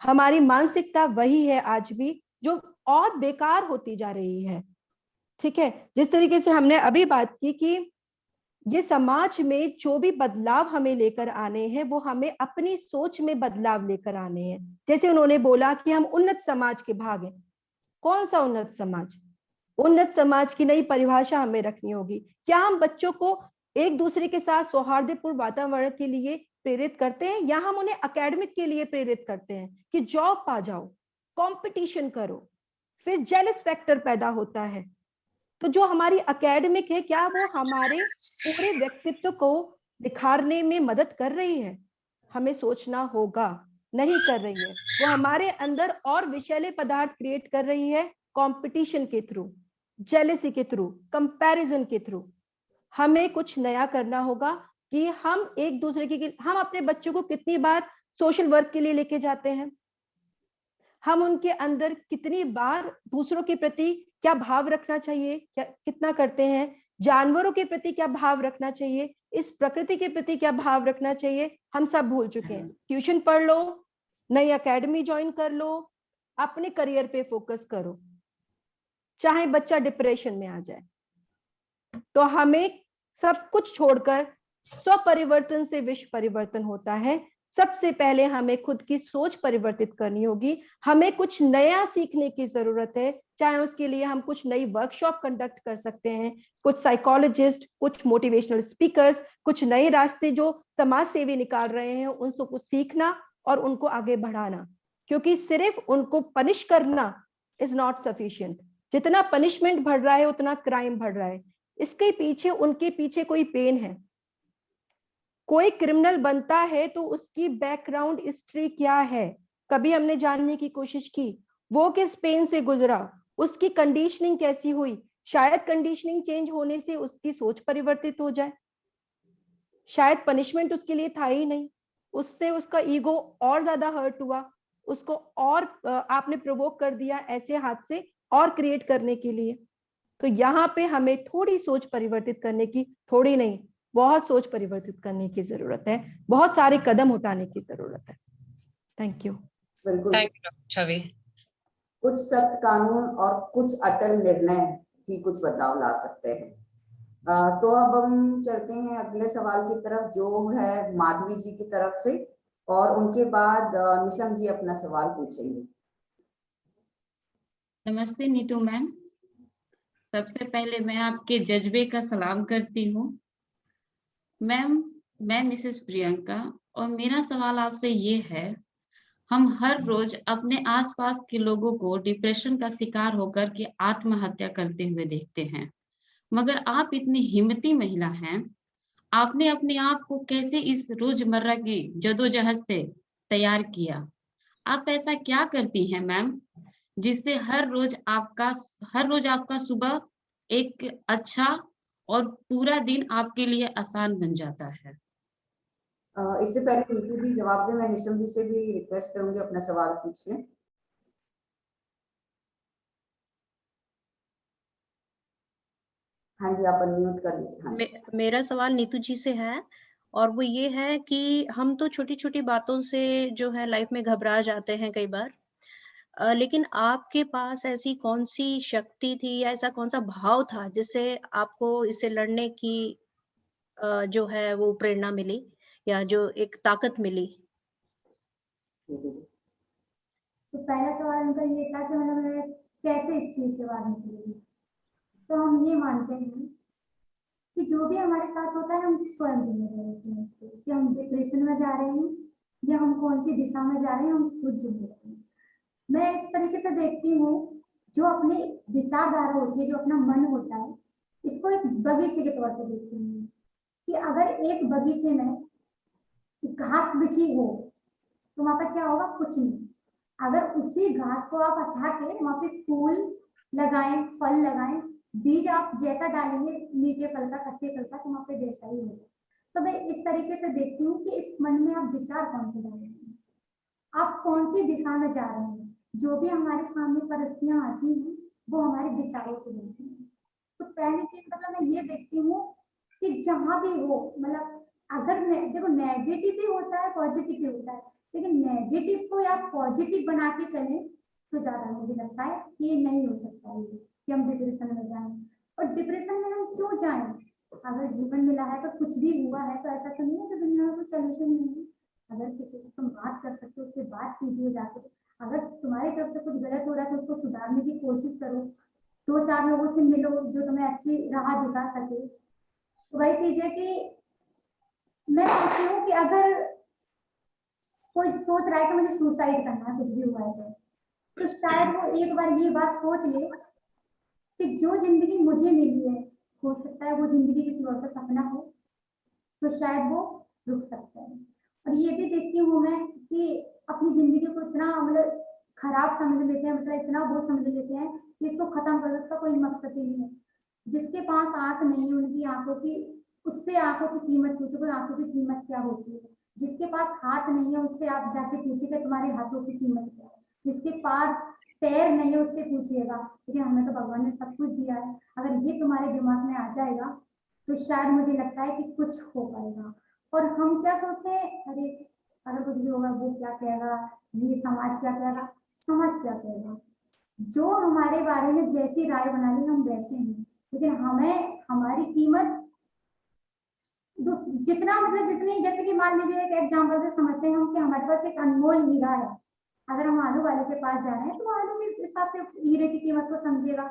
हमारी मानसिकता वही है आज भी, जो और बेकार होती जा रही है। ठीक है, जिस तरीके से हमने अभी बात की कि ये समाज में जो भी बदलाव हमें लेकर आने हैं वो हमें अपनी सोच में बदलाव लेकर आने हैं। जैसे उन्होंने बोला कि हम उन्नत समाज के भाग हैं। कौन सा उन्नत समाज? उन्नत समाज की नई परिभाषा हमें रखनी होगी। क्या हम बच्चों को एक दूसरे के साथ सौहार्दपूर्ण वातावरण के लिए प्रेरित करते हैं, या हम उन्हें एकेडमिक के लिए प्रेरित करते हैं कि जॉब पा जाओ, कंपटीशन करो, फिर जेलस फैक्टर पैदा होता है। तो जो हमारी एकेडमिक है, क्या वो हमारे पूरे व्यक्तित्व को निखारने में मदद कर रही है? हमें सोचना होगा, नहीं कर रही है। वो हमारे अंदर और विषैले पदार्थ क्रिएट कर रही है कंपटीशन के थ्रू, जेलसी के थ्रू, कंपैरिजन के थ्रू। हमें कुछ नया करना होगा कि हम एक दूसरे की, हम अपने बच्चों को कितनी बार सोशल वर्क के लिए लेके जाते हैं, हम उनके अंदर कितनी बार दूसरों के प्रति क्या भाव रखना चाहिए, क्या कितना करते हैं, जानवरों के प्रति क्या भाव रखना चाहिए, इस प्रकृति के प्रति क्या भाव रखना चाहिए, हम सब भूल चुके हैं। ट्यूशन पढ़ लो, नई एकेडमी ज्वाइन कर लो, अपने करियर पे फोकस करो, चाहे बच्चा डिप्रेशन में आ जाए। तो हमें सब कुछ छोड़कर स्व परिवर्तन से विश्व परिवर्तन होता है। सबसे पहले हमें खुद की सोच परिवर्तित करनी होगी, हमें कुछ नया सीखने की जरूरत है, चाहे उसके लिए हम कुछ नई वर्कशॉप कंडक्ट कर सकते हैं, कुछ साइकोलॉजिस्ट, कुछ मोटिवेशनल स्पीकर्स, कुछ नए रास्ते जो समाज सेवी निकाल रहे हैं उनसे कुछ सीखना और उनको आगे बढ़ाना। क्योंकि सिर्फ उनको पनिश करना इज नॉट सफिशिएंट। जितना पनिशमेंट बढ़ रहा है उतना क्राइम बढ़ रहा है। इसके पीछे, उनके पीछे कोई पेन है। कोई क्रिमिनल बनता है तो उसकी बैकग्राउंड हिस्ट्री क्या है, कभी हमने जानने की कोशिश की? वो किस पेन से गुजरा, उसकी कंडीशनिंग कैसी हुई? शायद कंडीशनिंग चेंज होने से उसकी सोच परिवर्तित हो जाए। शायद पनिशमेंट उसके लिए था ही नहीं, उससे उसका ईगो और ज्यादा हर्ट हुआ, उसको और आपने प्रोवोक कर दिया ऐसे हाथ से और क्रिएट करने के लिए। तो यहाँ पे हमें थोड़ी सोच परिवर्तित करने की, थोड़ी नहीं, बहुत सोच परिवर्तित करने की जरूरत है, बहुत सारे कदम उठाने की जरूरत है। Thank you.
बिल्कुल,
थैंक यू डॉक्टर छवि।
कुछ सख्त कानून और कुछ अटल निर्णय ही कुछ बदलाव ला सकते हैं। तो अब हम चलते हैं अगले सवाल की तरफ, जो है माधवी जी की तरफ से, और उनके बाद निशम जी अपना सवाल पूछेंगे।
नमस्ते नीतू मैम, सबसे पहले मैं आपके जज्बे का सलाम करती हूँ। मैम, मैं मिसेस प्रियंका और मेरा सवाल आपसे ये है, हम हर रोज अपने आसपास के लोगों को डिप्रेशन का शिकार होकर के आत्महत्या करते हुए देखते हैं, मगर आप इतनी हिम्मती महिला हैं, आपने अपने आप को कैसे इस रोजमर्रा की जदोजहद से तैयार किया? आप ऐसा क्या करती हैं मैम जिससे हर रोज आपका सुबह एक अच्छा और पूरा दिन आपके लिए आसान बन जाता है?
इससे पहले नीतू जी जवाब दें, मैं निशम जी से भी रिक्वेस्ट करूंगी अपना सवाल पूछ लें। हाँ जी, आप अनम्यूट कर लीजिए। हाँ,
मेरा सवाल नीतू जी से है, और वो ये है कि हम तो छोटी छोटी बातों से जो है लाइफ में घबरा जाते हैं कई बार, लेकिन आपके पास ऐसी कौन सी शक्ति थी या ऐसा कौन सा भाव था जिससे आपको इससे लड़ने की जो है वो प्रेरणा मिली या जो एक ताकत मिली?
तो पहला सवाल उनका ये था कि मतलब मैं कैसे इस चीज से बाहर निकलूंगी। तो हम ये मानते हैं कि जो भी हमारे साथ होता है हम स्वयं जिम्मेदार होते हैं इसके, कि हम डिप्रेशन में जा रहे हैं या हम कौन सी दिशा में जा रहे हैं, हम खुद जिम्मेदार हैं। मैं इस तरीके से देखती हूँ, जो अपनी विचारधारा होती है, जो अपना मन होता है, इसको एक बगीचे के तौर पर देखती हूँ कि अगर एक बगीचे में घास बिछी हो तो वहां पर क्या होगा? कुछ नहीं। अगर उसी घास को आप हटा के वहां पे फूल लगाएं, फल लगाएं, बीज आप जैसा डालेंगे मीठे फल का, खट्टे फल का, तो वहां पे वैसा ही होगा। तो मैं इस तरीके से देखती हूँ कि इस मन में आप विचार कौन से डाल रहे हैं, आप कौन सी दिशा में जा रहे हैं। जो भी हमारे सामने परिस्थितियां आती हैं वो हमारे विचारों से बनती हैं। तो पहली चीज मतलब मैं ये देखती हूँ कि जहां भी हो, मतलब अगर देखो नेगेटिव भी होता है, पॉजिटिव भी होता है, लेकिन नेगेटिव को आप पॉजिटिव बना के चले तो ज्यादा मुझे लगता है कि ये नहीं हो सकता है कि हम डिप्रेशन में जाएं। और डिप्रेशन में हम क्यों जाएं? अगर जीवन मिला है तो कुछ भी हुआ है तो ऐसा तो नहीं है कि दुनिया में कोई सोल्यूशन नहीं है। अगर किसी से तुम बात कर सकते हो उससे बात कीजिए जाके। अगर तुम्हारी तरफ से कुछ गलत हो रहा है तो उसको सुधारने की कोशिश करो, 2-4 लोगों से मिलो जो तुम्हें अच्छी राह दिखा सके। तो वही चीज है कि मैं सोचती हूँ कि अगर कोई सोच रहा है कि मुझे सुसाइड करना है, कुछ भी हुआ है तो शायद वो एक बार ये बात सोच ले कि जो जिंदगी मुझे मिली है, हो सकता है वो जिंदगी किसी और का सपना हो, तो शायद वो रुक सकता है। और ये भी देखती हूँ मैं कि अपनी जिंदगी को इतना मतलब खराब समझ लेते हैं, मतलब इतना वो समझ लेते हैं कि इसको खत्म कर दो, उसका कोई मकसद ही नहीं है। जिसके पास आंख नहीं है उनकी आंखों की, उससे आंखों की कीमत पूछो कि आंखों की कीमत क्या होती है। जिसके पास हाथ नहीं है उससे आप जाके पूछिएगा तुम्हारे हाथों की कीमत क्या है। जिसके पास पैर नहीं है उससे पूछिएगा, लेकिन हमें तो भगवान ने सब कुछ दिया है। अगर ये तुम्हारे दिमाग में आ जाएगा तो शायद मुझे लगता है कि कुछ हो पाएगा। और हम क्या सोचते हैं, अरे अगर कुछ भी होगा वो क्या कहेगा, ये समाज क्या कहेगा। समाज क्या कहेगा, जो हमारे बारे में जैसी राय बना ली हम वैसे हैं, लेकिन हमें हमारी कीमत जितना मतलब जितनी, जैसे कि मान लीजिए एक एग्जाम्पल से समझते हैं हम कि हमारे पास एक अनमोल हीरा है। अगर हम आलू वाले के पास जा रहे हैं तो आलू के हिसाब से हीरे की कीमत को समझिएगा।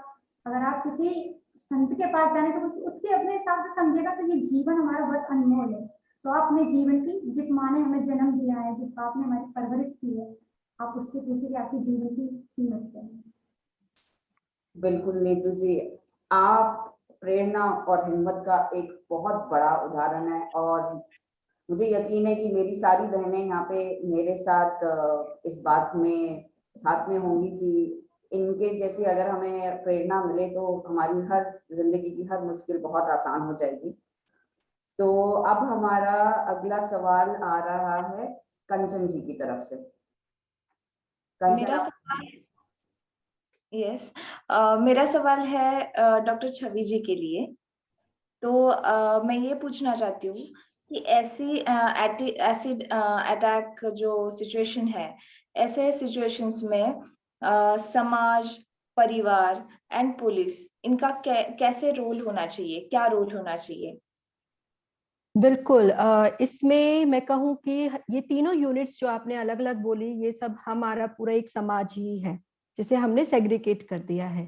अगर आप किसी संत के पास जाने तो उसके अपने हिसाब से समझेगा। तो ये जीवन हमारा बहुत अनमोल है। तो आप अपने जीवन की, जिस माँ ने हमें जन्म दिया है, जिस बाप ने हमारी परवरिश की है, आप उससे पूछिए कि आपकी जीवन की कीमत क्या है।
बिल्कुल नीतू जी, आप प्रेरणा और हिम्मत का एक बहुत बड़ा उदाहरण है। और मुझे यकीन है कि मेरी सारी बहनें यहाँ पे मेरे साथ इस बात में साथ में होंगी कि इनके जैसी अगर हमें प्रेरणा मिले तो हमारी हर जिंदगी की हर मुश्किल बहुत आसान हो जाएगी। तो अब हमारा अगला सवाल आ रहा है कंचन जी की तरफ से।
मेरा सवाल मेरा सवाल है डॉक्टर छवि जी के लिए। तो मैं ये पूछना चाहती हूँ कि ऐसी एसिड अटैक जो सिचुएशन है, ऐसे सिचुएशंस में समाज, परिवार एंड पुलिस, इनका कैसे रोल होना चाहिए, क्या रोल होना चाहिए?
बिल्कुल, इसमें मैं कहूँ कि ये तीनों यूनिट्स जो आपने अलग अलग बोली, ये सब हमारा पूरा एक समाज ही है जिसे हमने सेग्रीगेट कर दिया है।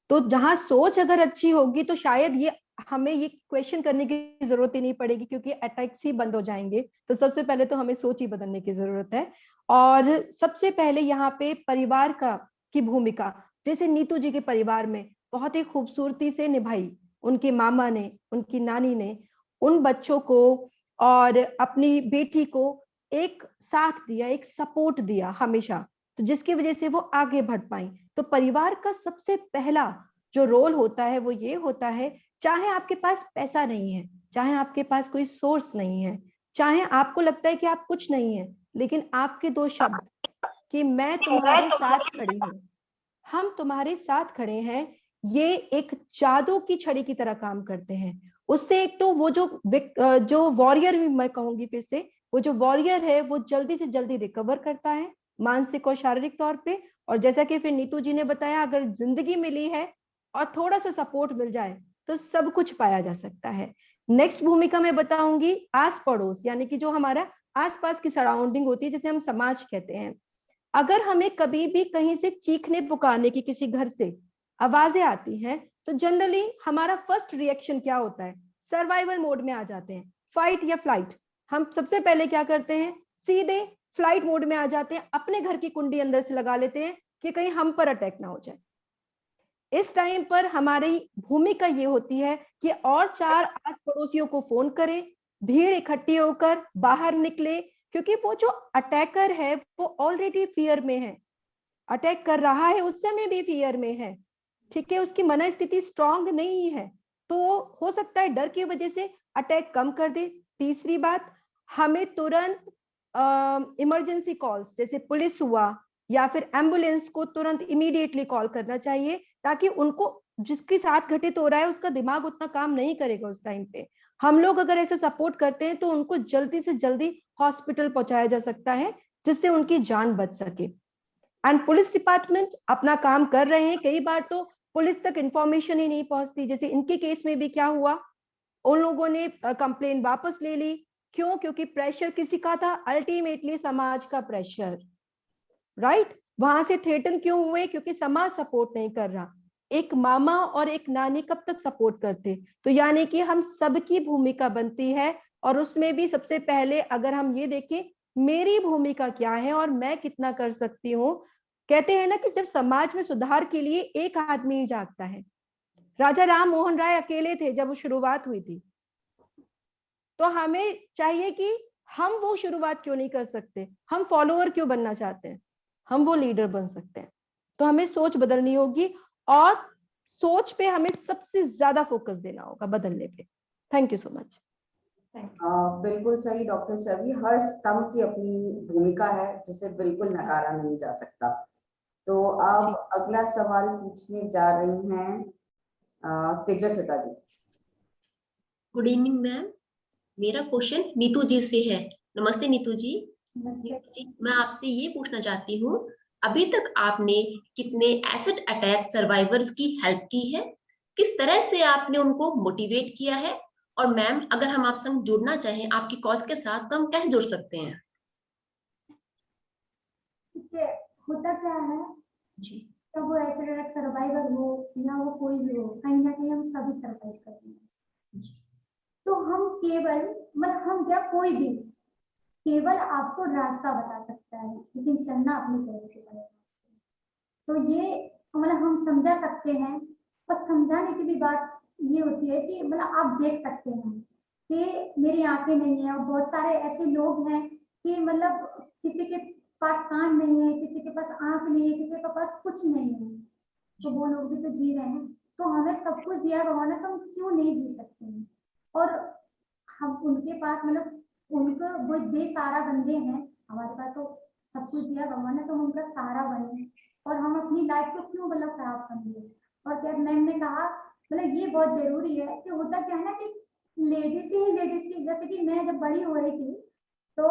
तो जहाँ सोच अगर अच्छी होगी तो शायद ये हमें ये क्वेश्चन करने की जरूरत ही नहीं पड़ेगी, क्योंकि अटैक्स ही बंद हो जाएंगे। तो सबसे पहले तो हमें सोच ही बदलने की जरूरत है। और सबसे पहले यहाँ पे परिवार की भूमिका, जैसे नीतू जी के परिवार में बहुत ही खूबसूरती से निभाई। उनके मामा ने, उनकी नानी ने उन बच्चों को और अपनी बेटी को एक साथ दिया, एक सपोर्ट दिया हमेशा, तो जिसकी वजह से वो आगे बढ़ पाई। तो परिवार का सबसे पहला जो रोल होता है वो ये होता है, चाहे आपके पास पैसा नहीं है, चाहे आपके पास कोई सोर्स नहीं है, चाहे आपको लगता है कि आप कुछ नहीं है, लेकिन आपके दो शब्द कि मैं तुम्हारे साथ खड़ी हूँ, हम तुम्हारे साथ खड़े हैं, ये एक जादू की छड़ी की तरह काम करते हैं। उससे एक तो वो जो वॉरियर, मैं कहूंगी फिर से, वो जो वॉरियर है वो जल्दी से जल्दी रिकवर करता है मानसिक और शारीरिक तौर पे। और जैसा कि फिर नीतू जी ने बताया, अगर जिंदगी मिली है और थोड़ा सा सपोर्ट मिल जाए तो सब कुछ पाया जा सकता है। नेक्स्ट भूमिका मैं बताऊंगी आस पड़ोस, यानी कि जो हमारा आसपास की सराउंडिंग होती है, जिसे हम समाज कहते हैं। अगर हमें कभी भी कहीं से चीखने पुकारने की, किसी घर से आवाजें आती हैं, तो जनरली हमारा फर्स्ट रिएक्शन क्या होता है? सर्वाइवल मोड में आ जाते हैं, फाइट या फ्लाइट। हम सबसे पहले क्या करते हैं? सीधे फ्लाइट मोड में आ जाते हैं, अपने घर की कुंडी अंदर से लगा लेते हैं कि कहीं हम पर अटैक ना हो जाए। इस टाइम पर हमारी भूमिका ये होती है कि और 4 आस पड़ोसियों को फोन करें, भीड़ इकट्ठी होकर बाहर निकले, क्योंकि वो जो अटैकर है वो ऑलरेडी फियर में है, अटैक कर रहा है उस समय भी फियर में है, ठीक है, उसकी मनस्थिति स्ट्रांग नहीं है, तो हो सकता है डर की वजह से अटैक कम कर दे। तीसरी बात, हमें तुरंत इमरजेंसी कॉल्स, जैसे पुलिस हुआ या फिर एम्बुलेंस को तुरंत इमीडिएटली कॉल करना चाहिए, ताकि उनको, जिसके साथ घटित हो रहा है उसका दिमाग उतना काम नहीं करेगा उस टाइम पे। हम लोग अगर ऐसे सपोर्ट करते हैं तो उनको जल्दी से जल्दी हॉस्पिटल पहुंचाया जा सकता है, जिससे उनकी जान बच सके। एंड पुलिस डिपार्टमेंट अपना काम कर रहे हैं। कई बार तो पुलिस तक इंफॉर्मेशन ही नहीं पहुंचती, जैसे इनके केस में भी क्या हुआ, उन लोगों ने कंप्लेन वापस ले ली। क्यों? क्योंकि प्रेशर किसी का था, अल्टीमेटली समाज का प्रेशर, राइट? वहां से थ्रेटन क्यों हुए? क्योंकि समाज सपोर्ट नहीं कर रहा। एक मामा और एक नानी कब तक सपोर्ट करते? तो यानी कि हम सबकी भूमिका बनती है, और उसमें भी सबसे पहले अगर हम ये देखें मेरी भूमिका क्या है और मैं कितना कर सकती हूँ, कहते हैं ना कि जब समाज में सुधार के लिए एक आदमी ही जागता है, राजा राम मोहन राय अकेले थे जब वो शुरुआत हुई थी, तो हमें चाहिए कि हम वो शुरुआत क्यों नहीं कर सकते, हम फॉलोअर क्यों बनना चाहते हैं, हम वो लीडर बन सकते हैं। तो हमें सोच बदलनी होगी और सोच पे हमें सबसे ज्यादा फोकस देना होगा बदलने पे। Thank you so much.
बिल्कुल सही डॉक्टर छवि, हर स्तंभ की अपनी भूमिका है जिसे बिल्कुल नकारा नहीं जा सकता। तो अब अगला सवाल पूछने जा रही हैं तेजस्विता जी।
गुड इवनिंग मैम, मेरा क्वेश्चन नीतू जी से है। नमस्ते नीतू जी।
नमस्ते।
नीतू जी, मैं आपसे ये पूछना चाहती हूँ, अभी तक आपने कितने एसिड अटैक सर्वाइवर्स की हेल्प की है, किस तरह से आपने उनको मोटिवेट किया है, और मैम अगर हम आपसे जुड़ना चाहें आपकी कॉज के साथ तो हम कैसे जुड़ सकते हैं?
ठीक है, होता क्या है
जी
तो वो एसिड अटैक सर्वाइवर हो या वो कोई भी हो, कहीं ना कहीं हम सभी सर्वाइव करते हैं। तो हम केवल मतलब हम क्या कोई भी केवल आपको रास्ता बता सकता है, लेकिन चलना अपनी तरफ से पड़ेगा। तो ये मतलब हम समझा सकते हैं, और समझाने की भी बात ये होती है कि मतलब आप देख सकते हैं कि मेरी आंखें नहीं है, और बहुत सारे ऐसे लोग हैं कि मतलब किसी के पास कान नहीं है, किसी के पास आंख नहीं है, किसी के पास कुछ नहीं है, तो वो लोग भी तो जी रहे हैं। तो हमें सब कुछ दिया भगवान ने, तो हम क्यों नहीं जी सकते हैं? और हम उनके पास मतलब उनको वो बेसहारा बंदे हैं, हमारे पास तो सब कुछ दिया भगवान ने, तो हम उनका सहारा बने, और हम अपनी लाइफ को क्यों मतलब खराब समझे। और क्या मैम ने कहा मतलब ये बहुत जरूरी है कि होता क्या है ना कि लेडीज ही लेडीज की, जैसे कि मैं जब बड़ी हो रही थी तो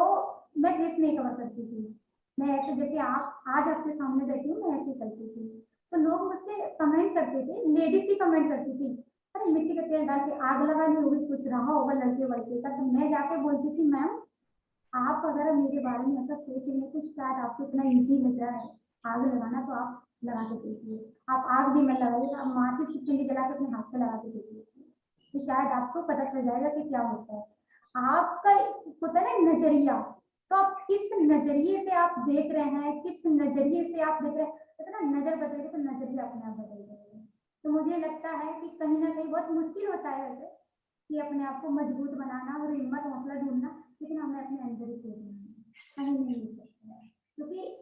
मैं फेस नहीं कवर करती थी, मैं ऐसे जैसे आप आज आपके सामने बैठी हूँ मैं ऐसे चलती थी, तो लोग मुझसे कमेंट करते थे, लेडीज ही कमेंट करती थी, अरे मिट्टी का तेल डाल के आग लगानी होगी, कुछ रहा होगा लड़के वड़के का। तो मैं जाके बोलती थी मैम आप अगर मेरे बारे में ऐसा सोच रहे हैं तो शायद आपको इतना इजी लग रहा है आग लगाना, तो आप लगा के देखिए, आप आग भी मत लगाइए, आप माचिस की तीली जला के अपने हाथ पे लगा के देखिए, तो शायद आपको पता चल जाएगा कि क्या होता है। आपका होता है ना नजरिया, तो आप किस नजरिए से आप देख रहे हैं, किस नजरिए से आप देख रहे हैं, तो ना नजर बदलेगी तो नजरिया अपने आप बदल जाएगा। तो मुझे लगता है कि कहीं ना कहीं बहुत मुश्किल होता है वैसे कि अपने आप को मजबूत बनाना और हिम्मत हौसला ढूंढना, लेकिन हमें अपने अंदर ही खोजना है, कहीं नहीं मिल सकता है, क्योंकि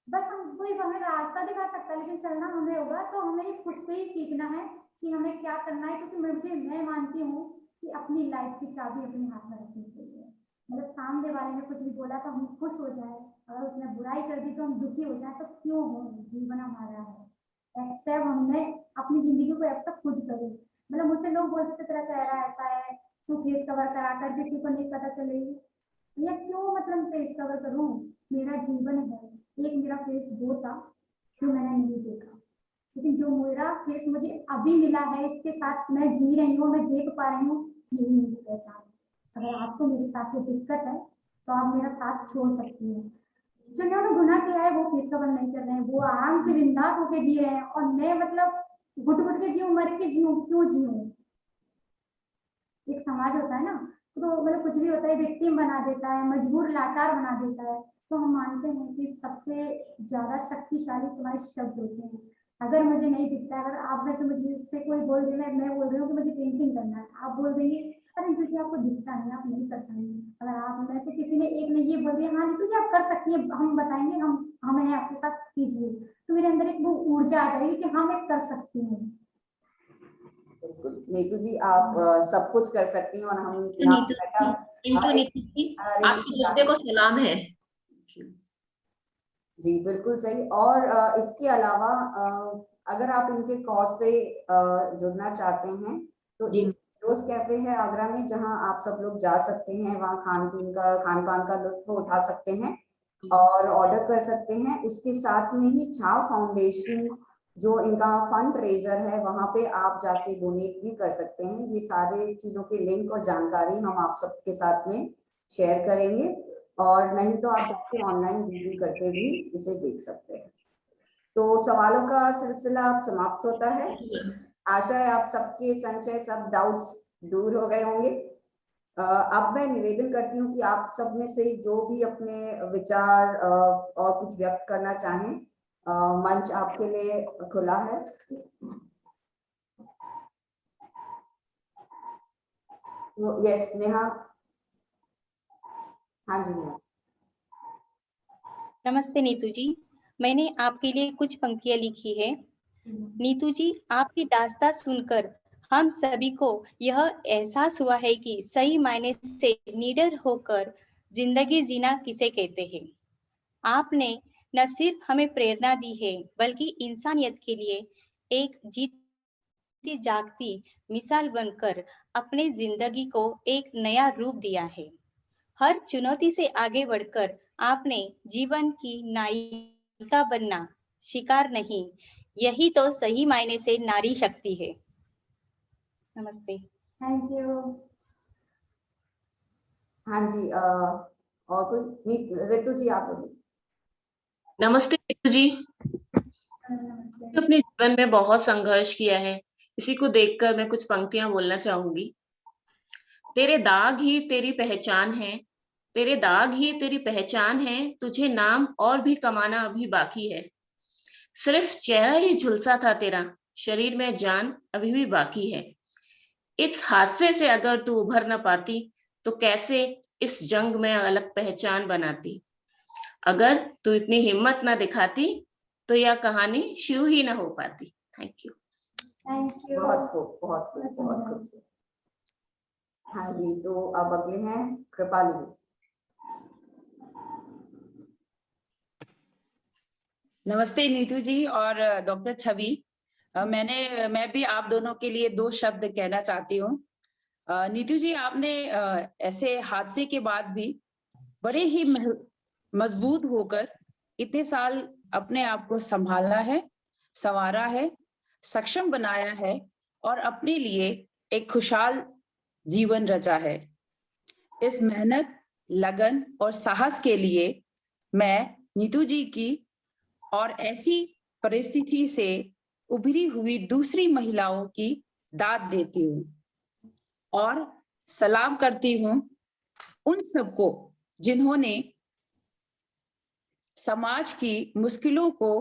बस हम कोई हमें रास्ता दिखा सकता है लेकिन चलना हमें होगा। तो हमें खुद से ही सीखना है कि हमें क्या करना है, क्योंकि मैं मानती हूँ कि अपनी लाइफ की चाबी अपने हाथ में रखनी चाहिए। मतलब सामने वाले ने कुछ भी बोला तो हम खुश हो जाए, अगर उसने बुराई कर दी तो हम दुखी हो जाए, तो क्यों हो, जीवन हमारा है, एक्सेप्ट हमने अपनी जिंदगी को एक्सेप्ट खुद करें। मतलब मुझसे लोग बोलते थे तेरा चेहरा ऐसा है, तू फेस कवर करा कर किसी को नहीं पता चलेगी, या क्यों मतलब फेस कवर करूं, मेरा जीवन है, एक मेरा फेस वो था जो मैंने नहीं देखा, लेकिन जो मेरा फेस मुझे अभी मिला है, इसके साथ मैं जी रही हूँ, मैं देख पा रही हूँ, यही मेरी पहचान है। अगर आपको मेरे साथ से दिक्कत है तो आप मेरा साथ छोड़ सकती हैं। जिन्होंने गुनाह किया है वो फेस कवर नहीं कर रहे हैं, वो आराम से बिंदास होके जी रहे हैं, और मैं मतलब घुट घुट के जीऊं, मर के जीऊं, क्यों जीऊं। एक समाज होता है ना, तो मतलब कुछ भी होता है विक्टिम बना देता है, मजबूर लाचार बना देता है। तो हम मानते हैं कि सबसे ज्यादा शक्तिशाली तुम्हारे शब्द होते हैं। अगर मुझे नहीं दिखता, अगर आप में से मुझे से कोई बोल दे, मैं बोल रही हूँ कि मुझे पेंटिंग करना है, आप बोल देंगे अरे तुझे आपको दिखता नहीं, आप नहीं कर पाएंगे। अगर आप में से किसी ने एक ने ये बोल दिया हाँ तुझे आप कर सकती है, हम बताएंगे, हम हैं आपके साथ, कीजिए, तो मेरे अंदर एक वो ऊर्जा आ जाएगी कि हाँ मैं कर सकती हूँ।
नीतू जी आप सब कुछ कर सकती हैं, और हम यहाँ पे बैठा
नीतू जी आपके जज्बे को सलाम है।
जी बिल्कुल सही। और इसके अलावा अगर आप इनके कॉज से जुड़ना चाहते हैं तो एक रोज कैफे है आगरा में, जहां आप सब लोग जा सकते हैं, वहां खान पान का लुत्फ उठा सकते हैं और ऑर्डर कर सकते हैं। उसके साथ में ही छाव फाउंडेशन जो इनका फंड रेजर है, वहां पे आप जाके डोनेट भी कर सकते हैं। ये सारे चीजों के लिंक और जानकारी हम आप सबके साथ में शेयर करेंगे, और नहीं तो आप जाके ऑनलाइन गूगल करके भी इसे देख सकते हैं। तो सवालों का सिलसिला अब समाप्त होता है। आशा है आप सबके संशय, सब डाउट्स दूर हो गए होंगे। अब मैं निवेदन करती हूँ कि आप सब में से जो भी अपने विचार और कुछ व्यक्त करना चाहें, मंच आपके लिए खुला है। यस नेहा। हाँ जी नेहा।
नमस्ते नीतू जी, मैंने आपके लिए कुछ पंक्तियां लिखी है। नीतू जी, आपकी दास्तां सुनकर हम सभी को यह एहसास हुआ है कि सही मायने से निडर होकर जिंदगी जीना किसे कहते हैं। आपने न सिर्फ हमें प्रेरणा दी है, बल्कि इंसानियत के लिए एक जीती जागती मिसाल बनकर अपने जिंदगी को एक नया रूप दिया है। हर चुनौती से आगे बढ़कर आपने जीवन की नायिका बनना शिकार नहीं, यही तो सही मायने से नारी शक्ति है। नमस्ते।
Thank you.
हाँ जी, और कोई? ऋतु जी आप बोलिए।
नमस्ते नीतू जी। अपने जीवन में बहुत संघर्ष किया है, इसी को देखकर मैं कुछ पंक्तियां बोलना चाहूंगी। तेरे दाग ही तेरी पहचान है, तेरे दाग ही तेरी पहचान है, तुझे नाम और भी कमाना अभी बाकी है। सिर्फ चेहरा ही झुलसा था तेरा, शरीर में जान अभी भी बाकी है। इस हादसे से अगर तू उभर न पाती तो कैसे इस जंग में अलग पहचान बनाती। अगर तू इतनी हिम्मत न दिखाती तो यह कहानी शुरू ही ना हो पाती। Thank you.
बहुत खूब, बहुत खूब, बहुत खूब। हाँ जी, तो अब अगले हैं कृपाली जी।
नमस्ते नीतू जी और डॉक्टर छवि। मैं भी आप दोनों के लिए दो शब्द कहना चाहती हूँ। नीतू जी, आपने ऐसे हादसे के बाद भी बड़े ही मजबूत होकर इतने साल अपने आप को संभाला है, संवारा है, सक्षम बनाया है और अपने लिए एक खुशहाल जीवन रचा है। इस मेहनत, लगन और साहस के लिए मैं नीतू जी की और ऐसी परिस्थिति से उभरी हुई दूसरी महिलाओं की दाद देती हूँ और सलाम करती हूँ उन सबको जिन्होंने समाज की मुश्किलों को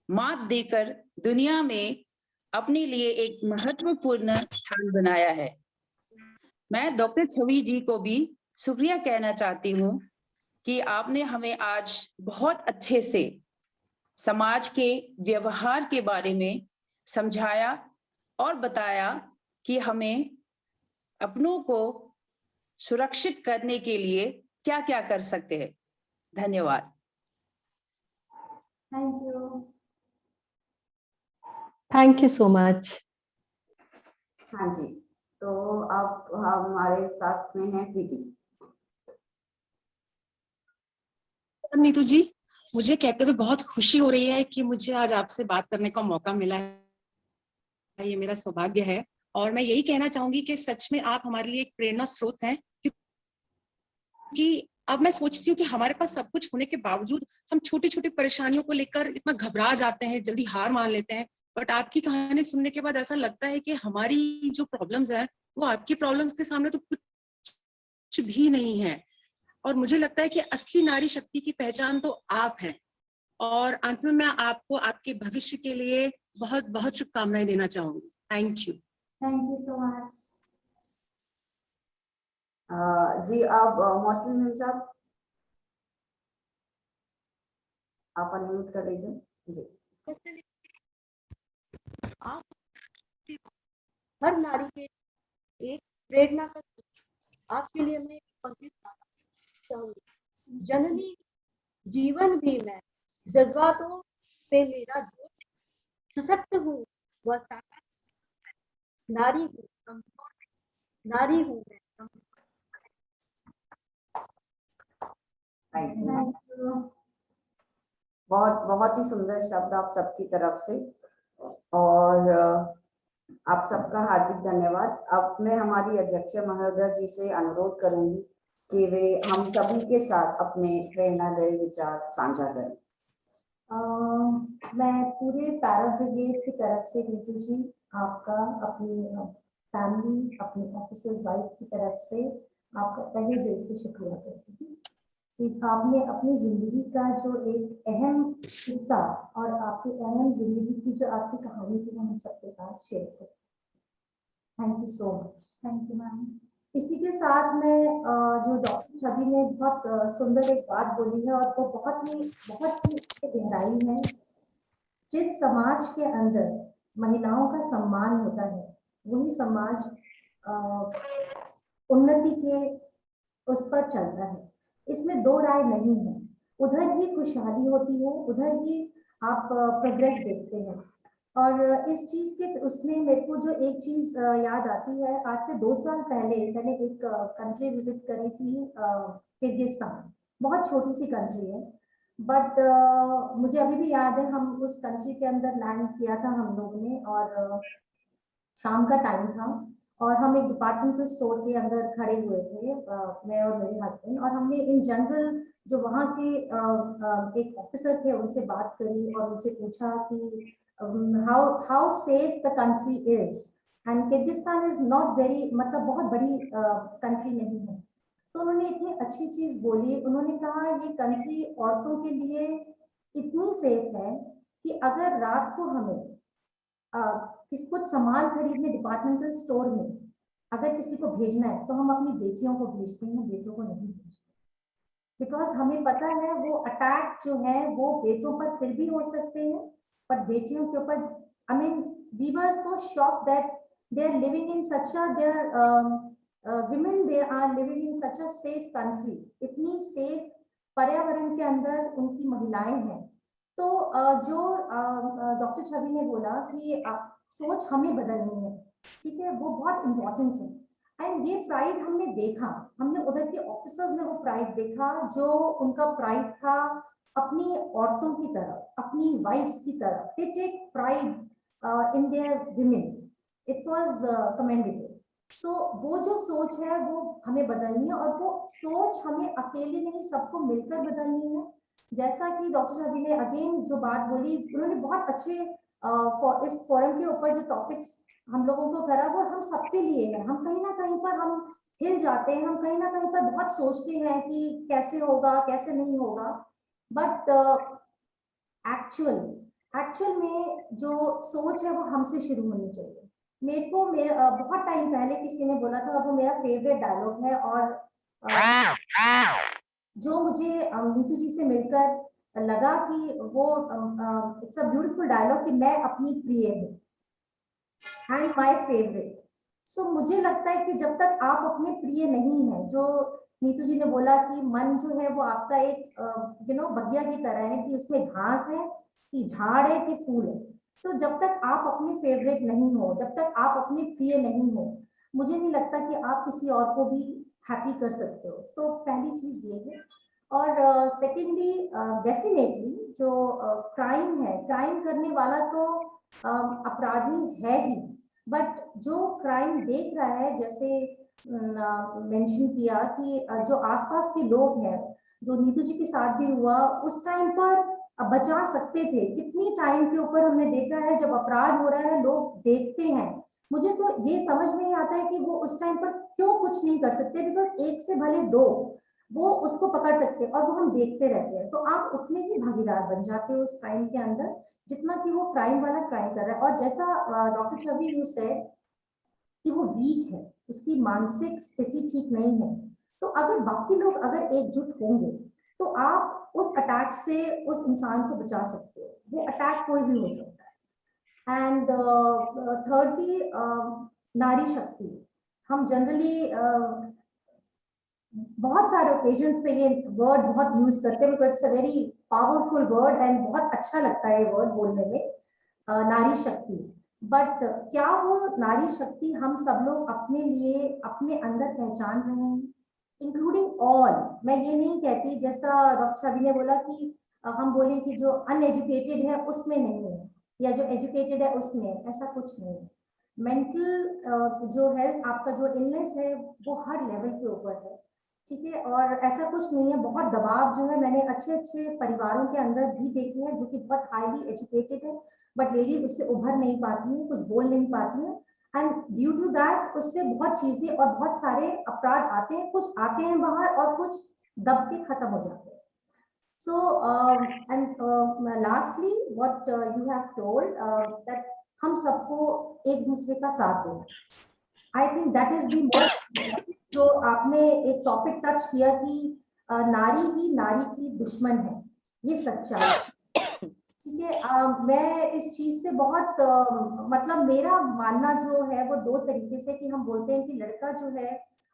मात देकर दुनिया में अपने लिए एक महत्वपूर्ण स्थान बनाया है। मैं डॉक्टर छवि जी को भी शुक्रिया कहना चाहती हूँ कि आपने हमें आज बहुत अच्छे से समाज के व्यवहार के बारे में समझाया और बताया कि हमें अपनों को सुरक्षित करने के लिए क्या क्या कर सकते हैं। धन्यवाद।
Thank you.
Thank you so much.
हाँ जी, तो अब हमारे साथ में है प्रीति।
नीतू जी, मुझे कहते हुए बहुत खुशी हो रही है कि मुझे आज आपसे बात करने का मौका मिला है। ये मेरा सौभाग्य है और मैं यही कहना चाहूंगी कि सच में आप हमारे लिए एक प्रेरणा स्रोत हैं, क्योंकि अब मैं सोचती हूँ कि हमारे पास सब कुछ होने के बावजूद हम छोटी छोटी परेशानियों को लेकर इतना घबरा जाते हैं, जल्दी हार मान लेते हैं। बट आपकी कहानी सुनने के बाद ऐसा लगता है कि हमारी जो प्रॉब्लम्स है वो आपकी प्रॉब्लम्स के सामने तो कुछ भी नहीं है। और मुझे लगता है कि असली नारी शक्ति की पहचान तो आप हैं। और अंत में मैं आपको आपके भविष्य के लिए बहुत बहुत शुभकामनाएं देना चाहूंगी। Thank you.
Thank you so much.
जी, अब मौसमी मैम साहब आप अनम्यूट कर लीजिए जी।
आप हर नारी के एक प्रेरणा का आपके लिए मैं पंक्ति चाहूंगी। जननी जीवन भी मैं जज्बातों पे मेरा जोर, सशक्त हूँ वह साकार, नारी हूँ कमजोर, नारी हूँ मैं
बहुत बहुत ही सुंदर शब्द आप सबकी तरफ से और आप सबका हार्दिक धन्यवाद। अब मैं हमारी अध्यक्ष महोदय जी से अनुरोध करूंगी कि वे हम सभी के साथ अपने प्रेरणादायी विचार साझा करें।
मैं पूरे पैरा ब्रिगेड की तरफ से नीतू जी आपका, अपनी फैमिली, अपनी ऑफिसर्स वाइफ की तरफ से
आपका तहे दिल से शुक्रिया करती हूँ कि आपने अपनी जिंदगी का जो एक अहम हिस्सा और आपकी अहम जिंदगी की जो आपकी कहानी थी हम सबके साथ शेयर करें। Thank you so much.
Thank you ma'am.
इसी के साथ में जो डॉक्टर छवि ने बहुत सुंदर एक बात बोली है और वो बहुत ही गहराई है। जिस समाज के अंदर महिलाओं का सम्मान होता है वही समाज उन्नति के उस पर चलता है, इसमें दो राय नहीं है। उधर ही खुशहाली होती है, उधर ही आप प्रोग्रेस देखते हैं। और इस चीज के उसमें मेरे को जो एक चीज याद आती है, आज से 2 साल पहले मैंने एक कंट्री विजिट करी थी, किर्गिस्तान। बहुत छोटी सी कंट्री है, बट मुझे अभी भी याद है हम उस कंट्री के अंदर लैंड किया था हम लोग ने, और शाम का टाइम था और हम एक डिपार्टमेंटल स्टोर के अंदर खड़े हुए थे, मैं और मेरे हस्बैंड, और हमने इन जनरल जो वहाँ के एक ऑफिसर थे उनसे बात करी और उनसे पूछा कि how safe the country is, and Kyrgyzstan is not very, मतलब बहुत बड़ी कंट्री नहीं है। तो उन्होंने इतनी अच्छी चीज बोली, उन्होंने कहा ये कंट्री औरतों के लिए इतनी सेफ है कि अगर रात को हमें कुछ सामान खरीदने डिपार्टमेंटल स्टोर में अगर किसी को भेजना है तो हम अपनी बेटियों को भेजते हैं, बेटों को नहीं भेजते। बिकॉज हमें पता है वो अटैक जो है वो बेटों पर फिर भी हो सकते हैं, पर बेटियों के ऊपर, I mean we were so shocked that they are living in such a, there women they are living in such a safe country, इतनी सेफ पर्यावरण के अंदर उनकी महिलाएं हैं। तो जो डॉक्टर छवि ने बोला कि सोच हमें बदलनी है, ठीक है, वो बहुत इम्पोर्टेंट है। एंड ये प्राइड हमने देखा, हमने उधर के ऑफिसर्स में वो प्राइड देखा जो उनका प्राइड था अपनी औरतों की तरफ, अपनी वाइफ्स की तरफ। They take pride in their women, it was commendable. So वो जो सोच है वो हमें बदलनी है, और वो सोच हमें अकेले नहीं सबको मिलकर बदलनी है। जैसा कि डॉक्टर छवि ने अगेन जो बात बोली, उन्होंने बहुत अच्छे इस फोरम के ऊपर जो टॉपिक्स हम लोगों को करा वो हम सबके लिए है। हम कहीं ना कहीं पर हम हिल जाते हैं, हम कहीं ना कहीं पर बहुत सोचते हैं कि कैसे होगा कैसे नहीं होगा, बट एक्चुअल में जो सोच है वो हमसे शुरू होनी चाहिए। मेरे को बहुत टाइम पहले किसी ने बोला था, वो मेरा फेवरेट डायलॉग है, और जो मुझे नीतू जी से मिलकर लगा कि वो इट्स अ ब्यूटीफुल डायलॉग कि मैं अपनी प्रिय हूँ एंड माय फेवरेट। सो मुझे लगता है कि जब तक आप अपने प्रिय नहीं है, जो नीतू जी ने बोला कि मन जो है वो आपका एक बगिया की तरह है कि उसमें घास है कि झाड़ है कि फूल है। तो जब तक आप अपने फेवरेट नहीं हो, जब तक आप अपने प्रिय नहीं हो, मुझे नहीं लगता कि आप किसी और को भी हैप्पी कर सकते हो। तो पहली चीज ये है। और सेकेंडली डेफिनेटली जो क्राइम है, क्राइम करने वाला तो अपराधी है ही, बट जो क्राइम देख रहा है, जैसे मेंशन किया कि जो आसपास के लोग हैं, जो नीतू जी के साथ भी हुआ, उस टाइम पर बचा सकते थे। कितनी टाइम के ऊपर हमने देखा है जब अपराध हो रहा है लोग देखते हैं। मुझे तो ये समझ नहीं आता है कि वो उस टाइम पर क्यों कुछ नहीं कर सकते, बिकॉज एक से भले दो वो उसको पकड़ सकते हैं और वो हम देखते रहते हैं। तो आप उतने ही भागीदार बन जाते हो उस क्राइम के अंदर जितना कि वो क्राइम वाला क्राइम कर रहा है। और जैसा डॉक्टर छवि यूज से कि वो वीक है, उसकी मानसिक स्थिति ठीक नहीं है, तो अगर बाकी लोग अगर एकजुट होंगे तो आप उस अटैक से उस इंसान को बचा सकते हो। वो अटैक कोई भी हो सकता है। एंड थर्डली नारी शक्ति, हम जनरली बहुत सारे ओकेजन्स पे ये वर्ड बहुत यूज करते हैं, because it's a very powerful word and बहुत अच्छा लगता है ये वर्ड बोलने में, नारी शक्ति। बट क्या वो नारी शक्ति हम सब लोग अपने लिए अपने अंदर पहचान रहे हैं, इंक्लूडिंग ऑल? मैं ये नहीं कहती जैसा डॉक्टर छवि ने बोला कि हम बोलें कि जो अनएजुकेटेड है उसमें नहीं है या जो एजुकेटेड है उसमें, ऐसा कुछ नहीं है। मेंटल जो हेल्थ, आपका जो इलनेस है वो हर लेवल के ऊपर है, ठीक है। और ऐसा कुछ नहीं है, बहुत दबाव जो है मैंने अच्छे अच्छे परिवारों के अंदर भी देखे हैं जो कि बहुत हाईली एजुकेटेड है, बट लेडीज उससे उभर नहीं पाती हैं, कुछ बोल नहीं पाती हैं। एंड ड्यू टू दैट उससे बहुत चीजें और बहुत सारे अपराध आते हैं, कुछ आते हैं बाहर और कुछ दब के खत्म हो जाते हैं. So and lastly what you have told that हम सबको एक दूसरे का साथ दें. I think that is the most जो आपने एक टॉपिक टच किया कि नारी ही नारी की दुश्मन है, ये सच्चाई. ठीक है, मैं इस चीज से बहुत मतलब मेरा मानना जो है वो दो तरीके से कि हम बोलते हैं कि लड़का जो है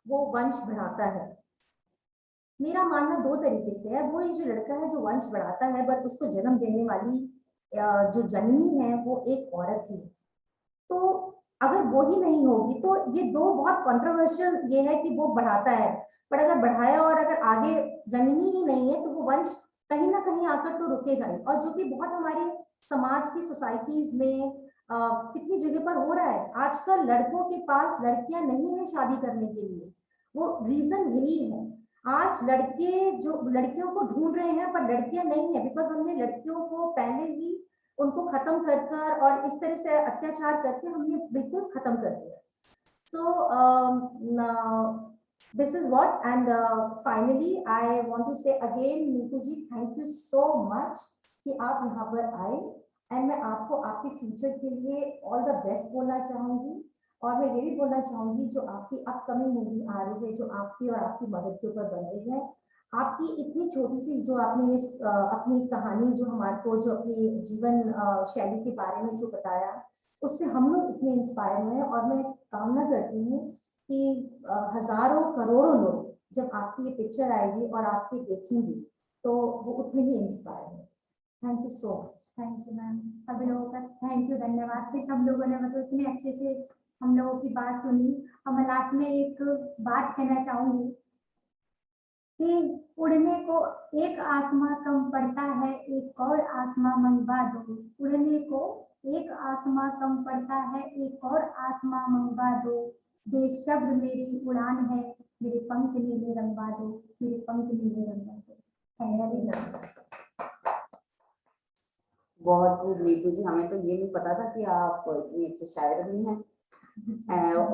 वो वंश बढ़ाता है. मेरा मानना दो तरीके से है. वो ये जो लड़का है जो वंश बढ़ाता है, बट उसको जन्म देने वाली जो जननी है वो एक औरत ही है. तो अगर वो ही नहीं होगी तो ये दो बहुत कंट्रोवर्शियल ये है कि वो बढ़ाता है, पर अगर बढ़ाया और अगर आगे जननी ही नहीं है तो वो वंश कहीं ना कहीं आकर तो रुकेगा ही. और जो कि बहुत हमारे समाज की सोसाइटीज में कितनी जगह पर हो रहा है. आजकल लड़कों के पास लड़कियां नहीं है शादी करने के लिए. वो रीजन यही है. आज लड़के जो लड़कियों को ढूंढ रहे हैं पर लड़कियां नहीं है, बिकॉज हमने लड़कियों को पहले ही उनको खत्म कर और इस तरह से अत्याचार करके हमने बिल्कुल खत्म कर दिया. So this is what, and finally I want to say again, Neetu ji, thank you so much कि आप यहाँ पर आए, एंड मैं आपको आपके फ्यूचर के लिए ऑल द बेस्ट बोलना चाहूंगी. और मैं ये भी बोलना चाहूंगी जो आपकी अपकमिंग मूवी आ रही है, जो आपकी और आपकी मदद के ऊपर बन रही है, आपकी इतनी छोटी सी जो आपने इस अपनी कहानी जो हमारे को जो अपनी जीवन शैली के बारे में जो बताया, उससे हम लोग इतने इंस्पायर हुए हैं. और मैं कामना करती हूँ कि हजारों करोड़ों लोग जब आपकी ये पिक्चर आएगी और आपके देखेंगे तो वो उतने ही इंस्पायर होंगे. Thank you so much.
Thank you ma'am. सभी लोगों का थैंक यू, धन्यवाद कि सब लोगों ने मतलब इतने अच्छे से हम लोगों की बात सुनी. और मैं लास्ट में एक बात कहना चाहूंगी कि उड़ने को एक आसमां कम पड़ता है, एक और आसमां मंगवा दो. उड़ने को एक आसमां कम पड़ता है, एक और आसमां मंगवा दो. बेशब्द मेरी उड़ान है, मेरे पंख नीले रंगवा दो, मेरे पंख नीले रंगवा दो.
बहुत खूब नीतू जी, हमें तो ये नहीं पता था कि आप इतनी अच्छी शायर भी हैं.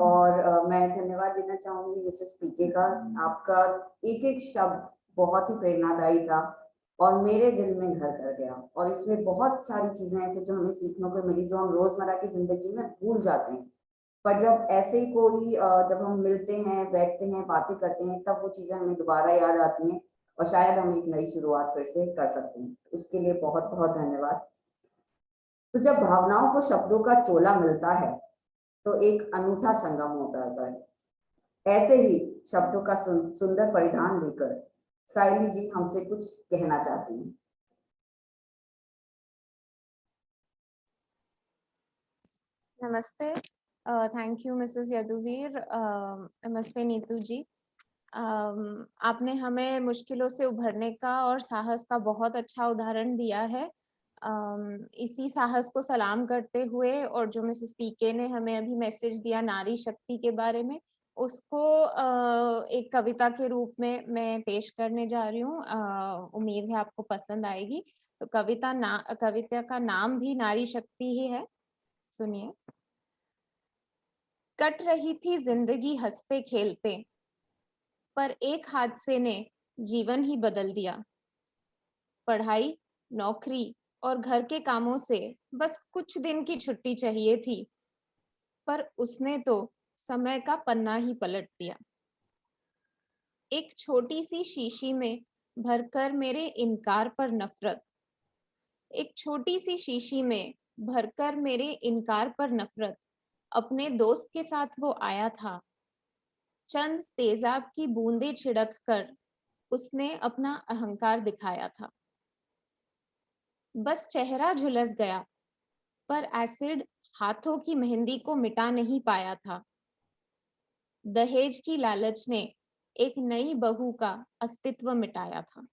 और मैं धन्यवाद देना चाहूंगी मिसेस पीके का. आपका एक एक शब्द बहुत ही प्रेरणादायी था और मेरे दिल में घर कर गया. और इसमें बहुत सारी चीजें ऐसे जो हमें सीखने को मिली, जो हम रोजमर्रा की जिंदगी में भूल जाते हैं, पर जब ऐसे ही कोई जब हम मिलते हैं, बैठते हैं, बातें करते हैं, तब वो चीजें हमें दोबारा याद आती हैं और शायद हम एक नई शुरुआत फिर से कर सकते हैं. उसके लिए बहुत बहुत धन्यवाद. तो जब भावनाओं को शब्दों का चोला मिलता है तो एक अनूठा संगम होता है. ऐसे ही शब्दों का सुंदर परिधान लेकर साइली जी हमसे कुछ कहना चाहती हैं.
नमस्ते. Thank you Mrs Yaduvir. नमस्ते नीतू जी. आपने हमें मुश्किलों से उभरने का और साहस का बहुत अच्छा उदाहरण दिया है. इसी साहस को सलाम करते हुए, और जो मिसेस पीके ने हमें अभी मैसेज दिया नारी शक्ति के बारे में, उसको एक कविता के रूप में मैं पेश करने जा रही हूँ. उम्मीद है आपको पसंद आएगी. तो कविता का नाम भी नारी शक्ति ही है. सुनिए. कट रही थी जिंदगी हंसते खेलते, पर एक हादसे ने जीवन ही बदल दिया. पढ़ाई, नौकरी और घर के कामों से बस कुछ दिन की छुट्टी चाहिए थी, पर उसने तो समय का पन्ना ही पलट दिया. एक छोटी सी शीशी में भरकर मेरे इनकार पर नफरत, एक छोटी सी शीशी में भरकर मेरे इनकार पर नफरत, अपने दोस्त के साथ वो आया था. चंद तेजाब की बूंदें छिड़क कर उसने अपना अहंकार दिखाया था. बस चेहरा झुलस गया, पर एसिड हाथों की मेहंदी को मिटा नहीं पाया था. दहेज की लालच ने एक नई बहू का अस्तित्व मिटाया था.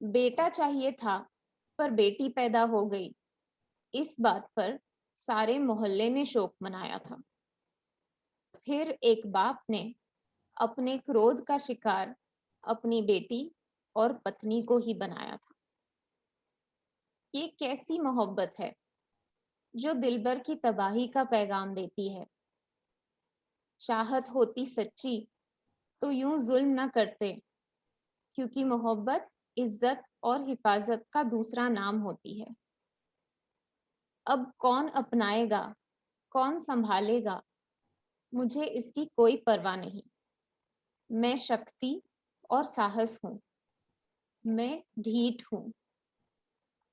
बेटा चाहिए था, पर बेटी पैदा हो गई. इस बात पर सारे मोहल्ले ने शोक मनाया था. फिर एक बाप ने अपने क्रोध का शिकार अपनी बेटी और पत्नी को ही बनाया था. ये कैसी मोहब्बत है जो दिलबर की तबाही का पैगाम देती है। चाहत होती सच्ची तो यूं जुल्म न करते, क्योंकि मोहब्बत इज्जत और हिफाजत का दूसरा नाम होती है। अब कौन अपनाएगा, कौन संभालेगा, मुझे इसकी कोई परवाह नहीं। मैं शक्ति और साहस हूँ, मैं ढीठ हूँ।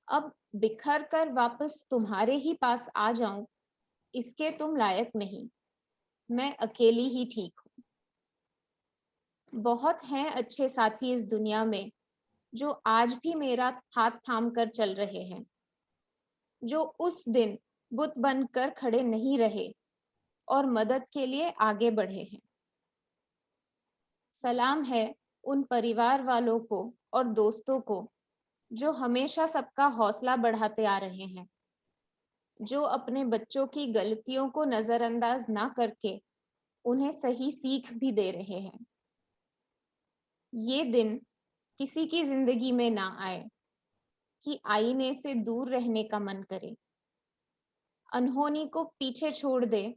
अब बिखर कर वापस तुम्हारे ही पास आ जाऊं, इसके तुम लायक नहीं। मैं अकेली ही ठीक हूँ। बहुत हैं अच्छे साथी इस दुनिया में, जो आज भी मेरा हाथ थाम कर चल रहे हैं, जो उस दिन बुत बनकर खड़े नहीं रहे और मदद के लिए आगे बढ़े हैं। सलाम है उन परिवार वालों को और दोस्तों को जो हमेशा सबका हौसला बढ़ाते आ रहे हैं, जो अपने बच्चों की गलतियों को नजरअंदाज ना करके उन्हें सही सीख भी दे रहे हैं। ये दिन किसी की जिंदगी में ना आए कि आईने से दूर रहने का मन करे, अनहोनी को पीछे छोड़ दे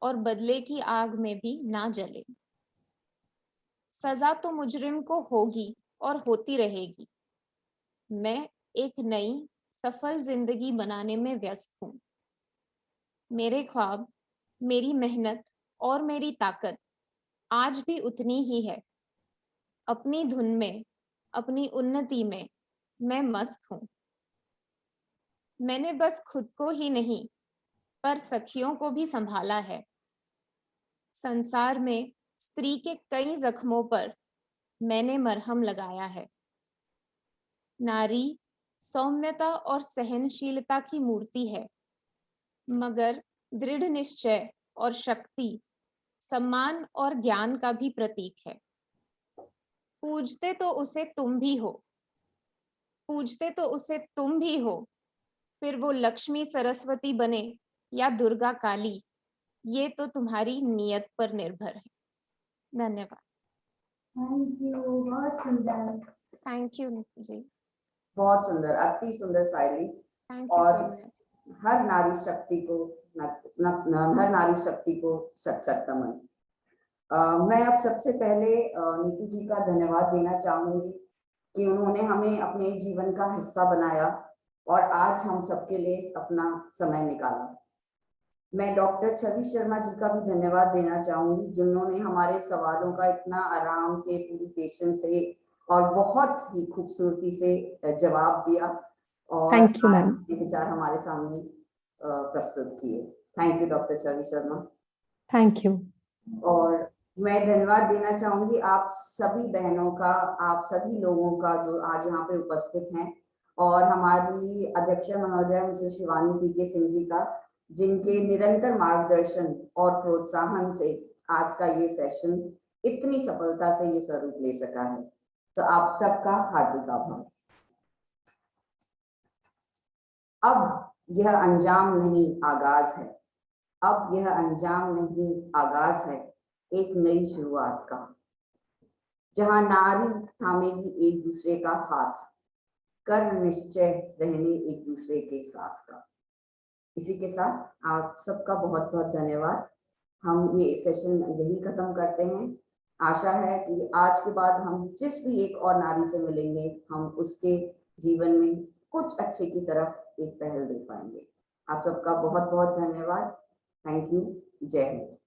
और बदले की आग में भी ना जले। सजा तो मुजरिम को होगी और होती रहेगी। मैं एक नई सफल जिंदगी बनाने में व्यस्त हूँ। मेरे ख्वाब, मेरी मेहनत और मेरी ताकत आज भी उतनी ही है। अपनी धुन में, अपनी उन्नति में मैं मस्त हूँ। मैंने बस खुद को ही नहीं, पर सखियों को भी संभाला है। संसार में स्त्री के कई जख्मों पर मैंने मरहम लगाया है। नारी सौम्यता और सहनशीलता की मूर्ति है, मगर दृढ़ निश्चय और शक्ति, सम्मान और ज्ञान का भी प्रतीक है। पूजते तो उसे तुम भी हो, पूजते तो उसे तुम भी हो, फिर वो लक्ष्मी सरस्वती बने या दुर्गा काली, ये तो तुम्हारी नियत पर निर्भर है। धन्यवाद।
थैंक यू, बहुत सुंदर।
थैंक यू जी।
बहुत सुंदर, अति सुंदर शायरी।
थैंक यू
और
सो मच।
हर नारी शक्ति को हर नारी शक्ति को शत शत नमन। मैं अब सबसे पहले नीतू जी का धन्यवाद देना चाहूंगी कि उन्होंने हमें अपने जीवन का हिस्सा बनाया और आज हम सबके लिए अपना समय निकाला। मैं डॉक्टर छवि शर्मा जी का भी धन्यवाद देना चाहूंगी, जिन्होंने हमारे सवालों का इतना आराम से, पूरी पेशेंस से और बहुत ही खूबसूरती से जवाब दिया और
थैंक यू मैम।
अपने विचार हमारे सामने प्रस्तुत किए। Thank you doctor Chhavi Sharma.
Thank you.
और मैं धन्यवाद देना चाहूंगी आप सभी बहनों का, आप सभी लोगों का जो आज यहाँ पे उपस्थित हैं, और हमारी अध्यक्षा महोदय मिसेस शिवानी पी.के. सिंह जी का, जिनके निरंतर मार्गदर्शन और प्रोत्साहन से आज का ये सेशन इतनी सफलता से ये स्वरूप ले सका है। तो आप सबका हार्दिक आभार। अब यह अंजाम नहीं आगाज है, अब यह अंजाम नहीं आगाज है एक नई शुरुआत का, जहां नारी थामेगी एक दूसरे का हाथ, कर निश्चय रहने एक दूसरे के साथ का। इसी के साथ आप सबका बहुत बहुत धन्यवाद। हम ये सेशन यही खत्म करते हैं। आशा है कि आज के बाद हम जिस भी एक और नारी से मिलेंगे, हम उसके जीवन में कुछ अच्छे की तरफ एक पहल दे पाएंगे। आप सबका बहुत बहुत धन्यवाद। Thank you. जय हिंद।